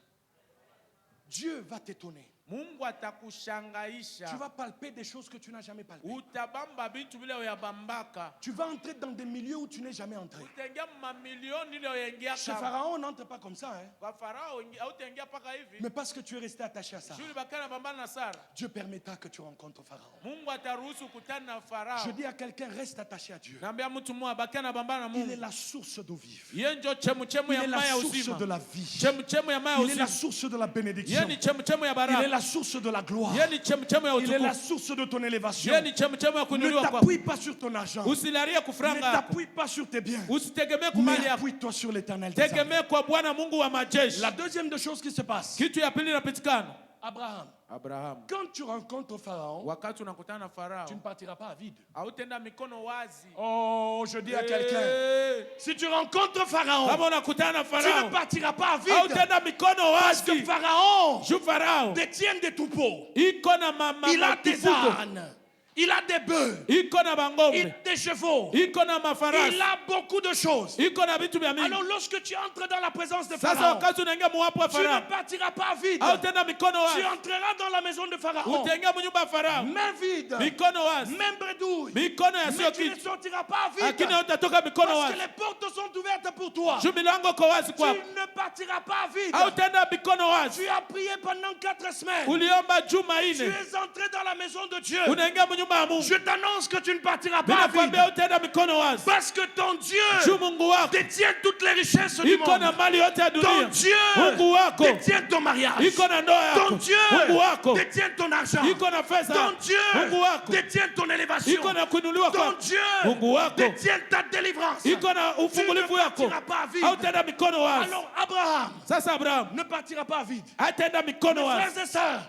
Dieu va t'étonner. Mungu atakushangaisha. Tu vas palper des choses que tu n'as jamais palpées. Utabamba vitu vile uyabambaka. Tu vas entrer dans des milieux où tu n'es jamais entré. Utaingia mamilioni ile uyaingia Chez kama. Pharaon, on n'entre pas comme ça. Hein? Kwa Farao hautaingia paka hivi. Mais parce que tu es resté attaché à ça, Shuli bakia na bambana na Sara. Dieu permettra que tu rencontres Pharaon. Mungu ataruhusu kukutana na Farao. Je dis à quelqu'un, reste attaché à Dieu. Naambia mtu mmoja bakia na bambana na Il est Mungu. la source d'eau vive. Yeye ndio chemuchemu Il ya est la maji ya source uzima. de la vie. Chemuchemu ya maji ya Il est la uzima. source de la Yeye bénédiction. ni chemuchemu ya Il est baraka. la source de la gloire. Yeye ni chemuchemu ya Il est la utukufu. source de ton élévation. Yeye ni chemuchemu ya Ne kuinuliwa kwako. t'appuie pas sur ton argent. Usilalie Ne kufranga yako. t'appuie pas sur tes biens. Usitegemee kwa mali Mais yako. appuie-toi sur l'éternel des armées. Tegemee kwa Bwana Mungu wa majeshi. La deuxième des choses qui se passe, Kitu ya pili inapitikana. Abraham, Abraham, quand tu rencontres Pharaon, wakati unakutana na Farao, tu ne partiras pas à vide. hautenda mikono wazi. Oh, je dis à quelqu'un, Eh, si tu rencontres Pharaon, kama unakutana na tu ne Farao, partiras pas à vide. hautenda mikono Parce que wazi. Pharaon Juu Farao détient des troupeaux. iko na mama Il a des matukuto, ânes. Il a des bœufs. iko na Il bangombe, a des chevaux. iko na Il mafarasi, a beaucoup de choses. iko na vitu vya mingi. Alors lorsque tu entres dans la présence de Sasa Pharaon, wakati unaingia muwapo wa tu ne Farao, partiras pas vide. hautenda mikono Tu wazi. entreras dans la maison de Pharaon, Utaingia munyumba ya Farao, main vide, mikono wazi, main bredouille. mikono yasiyo Mais tu ne kitu, sortiras pas vide. lakini hautatoka mikono Parce que wazi. les portes sont ouvertes pour toi. Juu milango iko wazi Tu kwako, ne partiras pas vide. hautenda mikono wazi. Tu as prié pendant 4 semaines. Uliomba Tu juma ine, es entré dans la maison de Dieu. unaingia munyumba ya Mungu. Je t'annonce que tu ne partiras Mimi pas vide. nakwambia hautenda mikono wazi. Parce que ton Dieu Juu Mungu wako détient toutes les richesses du iko na monde. mali yote ya Ton dunia. Dieu Mungu wako détient ton mariage. iko na ndoa Ton yako. Dieu Mungu wako détient ton argent. iko na Ton pesa. Dieu Mungu wako détient ton élévation. iko na kuinuliwa Ton kwako. Dieu Mungu wako détient ta délivrance. iko na Tu ne ufungulivu wako. partiras pas vide. Hautenda mikono wazi. Alors Abraham Sasa Abraham ne partira pas vide. hatenda mikono wazi. Frères et sœurs,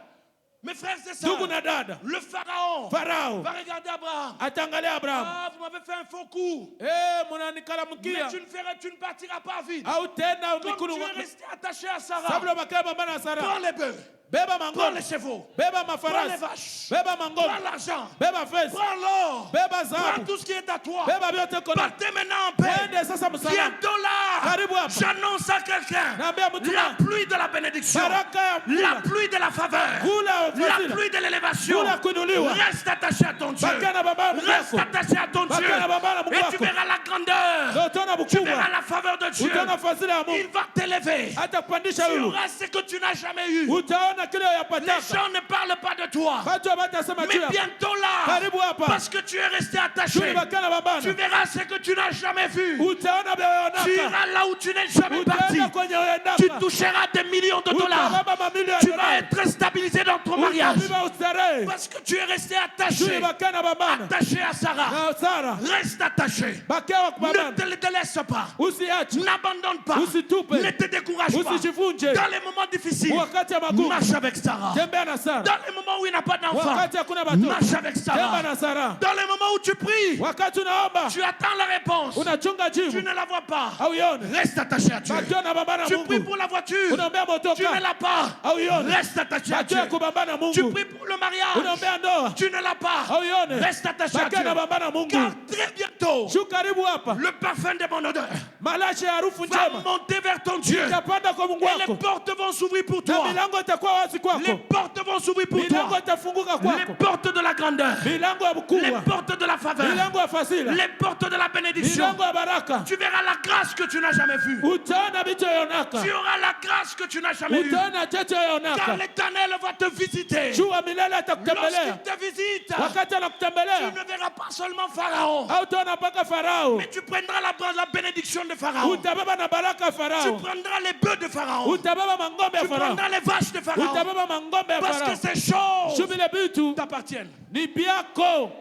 mes frères et Ndugu sœurs, na dada, le Pharaon Farao va regarder Abraham. atangalia Abraham, Ah, vous m'avez fait un faux coup. Mais munanikalamukia, tu ne partiras pas vite. hautenda Comme mikono tu es wazi. resté attaché à Sarah, Sabula bakia baba na Sara, prends les bœufs, beba prends mangombe, les chevaux, beba prends les mafarasi, vaches, beba prends mangombe, l'argent, beba fesi, prends l'or, beba prends zahabu, tout ce qui est à toi. beba vyote kono. Partez maintenant en paix. Twende sasa msalama. Bientôt là, Karibu hapa. J'annonce à quelqu'un Naambia mtu la wangu. pluie de la bénédiction, Baraka ya la kula. pluie de la faveur, Kula la fadhila. pluie de l'élévation. Kula kuinuliwa. Reste attaché à ton Dieu. Bakia na baba Mungu Reste wako. attaché à ton Dieu. Bakia na baba na Mungu Et tu wako. verras la grandeur. Ndio utaona Tu verras mkubwa. la faveur de Dieu. Utaona fadhila ya Il Mungu. va t'élever. Hata kupandisha Tu yulu. auras ce que tu n'as jamais eu. Utaona kile Les yapataka. gens ne parlent pas de toi. Watu watasema Mais juu yako. bientôt là, Karibu hapa. parce que tu es resté attaché, Shuli bakia na babana. tu verras ce que tu n'as jamais vu. Utaona Tu beonaka. iras là où tu n'es jamais parti. Utaenda kwenye Tu uendaka. toucheras des millions de dollars. Utabeba mamilioni ya Tu vas dolari. être stabilisé dans ton mariage. Utabiba ustarehe. Parce que tu es resté Shuli attaché. bakia na babana. Attaché à Sarah. Na Sara. Reste attaché. Bakia wa Ne babana. te délaisse pas. Usiache. N'abandonne pas. Usitupe. Ne te décourage pas. Usijivunje. Dans les moments difficiles, Wakati ya magumu. marche avec Sarah. Tembea na Sara. Dans les moments où il n'a pas d'enfant, Wakati hakuna watoto. marche avec Tembea Sarah. na Sara. Dans les moments où tu pries, Wakati unaomba. tu attends la réponse. Unachunga Tu jibu. ne la vois pas. Hauione. Reste attaché à Dieu. Bakia na baba na Tu pries Mungu. pour la voiture. Unaombea Tu motoka. ne l'as pas. Hauione. Reste attaché à Dieu. Bakia kubaba na Tu Mungu. pries pour le mariage. Unaombea ndoa. Tu ne l'as pas. Hauione. Reste attaché à Bakia na Dieu. baba na Mungu. Car très bientôt, Shu karibu hapa. le parfum de mon odeur Malashi ya harufu va njema. monter vers ton Dieu. Itapanda kwa Mungu Et les wako. portes vont s'ouvrir pour Na toi. milango itakuwa wazi Les kwako. portes vont s'ouvrir pour Milango toi. itafunguka Les kwako. portes de la grandeur. Milango ya Les ukubwa. portes de la faveur. Milango ya fadhila. Les portes de la bénédiction. Milango ya baraka. Tu verras la grâce que tu n'as jamais vue. Utaona vitu yonaka. Tu auras la grâce que tu n'as jamais eue. Utaona cheche Car yonaka. l'Éternel va te visiter. Jua milele Lorsqu'il atakutembelea. te visite, Wakati tu anakutembelea. ne verras pas seulement Pharaon, Hautaona mpaka Farao. mais tu prendras la bénédiction de Pharaon. Utabeba na baraka ya Tu Farao. prendras les bœufs de Pharaon. Utabeba mangombe ya Tu Farao. prendras les vaches de Pharaon. Utabeba mangombe ya Parce que Farao. ces choses Shubile vitu t'appartiennent. ni byako.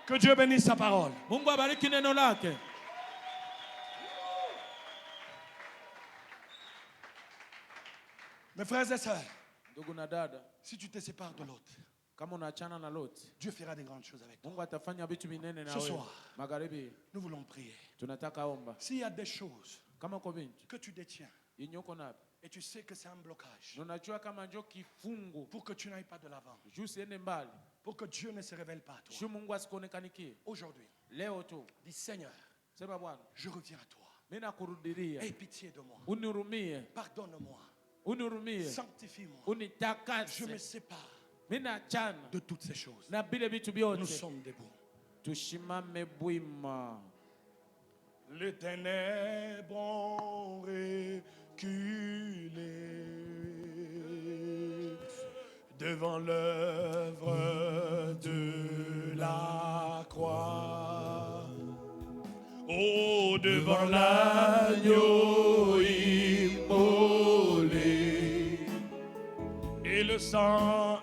Que Dieu bénisse sa parole. Mungu abariki neno lake. Mes frères et sœurs, Ndugu na dada, si tu te sépares de l'autre, kama unaachana na Loti, Dieu fera de grandes choses avec toi. Mungu atafanya vitu minene na Ce wewe. soir. Magharibi Nous voulons prier. tunataka omba. S'il y a des choses Kama uko binti, que tu détiens yenye uko nayo. et tu sais que c'est un blocage Na unajua kama njo kifungu. pour que tu n'ailles pas de l'avant, Juu siende mbali. pour que Dieu ne se révèle pas à toi. Juu Mungu asikuonekanikie. Aujourd'hui, Leo tu. dis Seigneur, Sema Bwana, je reviens à toi. mimi nakurudilia. Aie pitié de moi. Unihurumie. Pardonne-moi. Unihurumie. Sanctifie-moi. Unitakase. Je me sépare Mimi naachana de toutes ces choses. na bile vitu Nous vyote. sommes debout. Tushimame bwima. Les ténèbres ont reculé devant l'œuvre de la croix. Oh, devant l'agneau immolé et le sang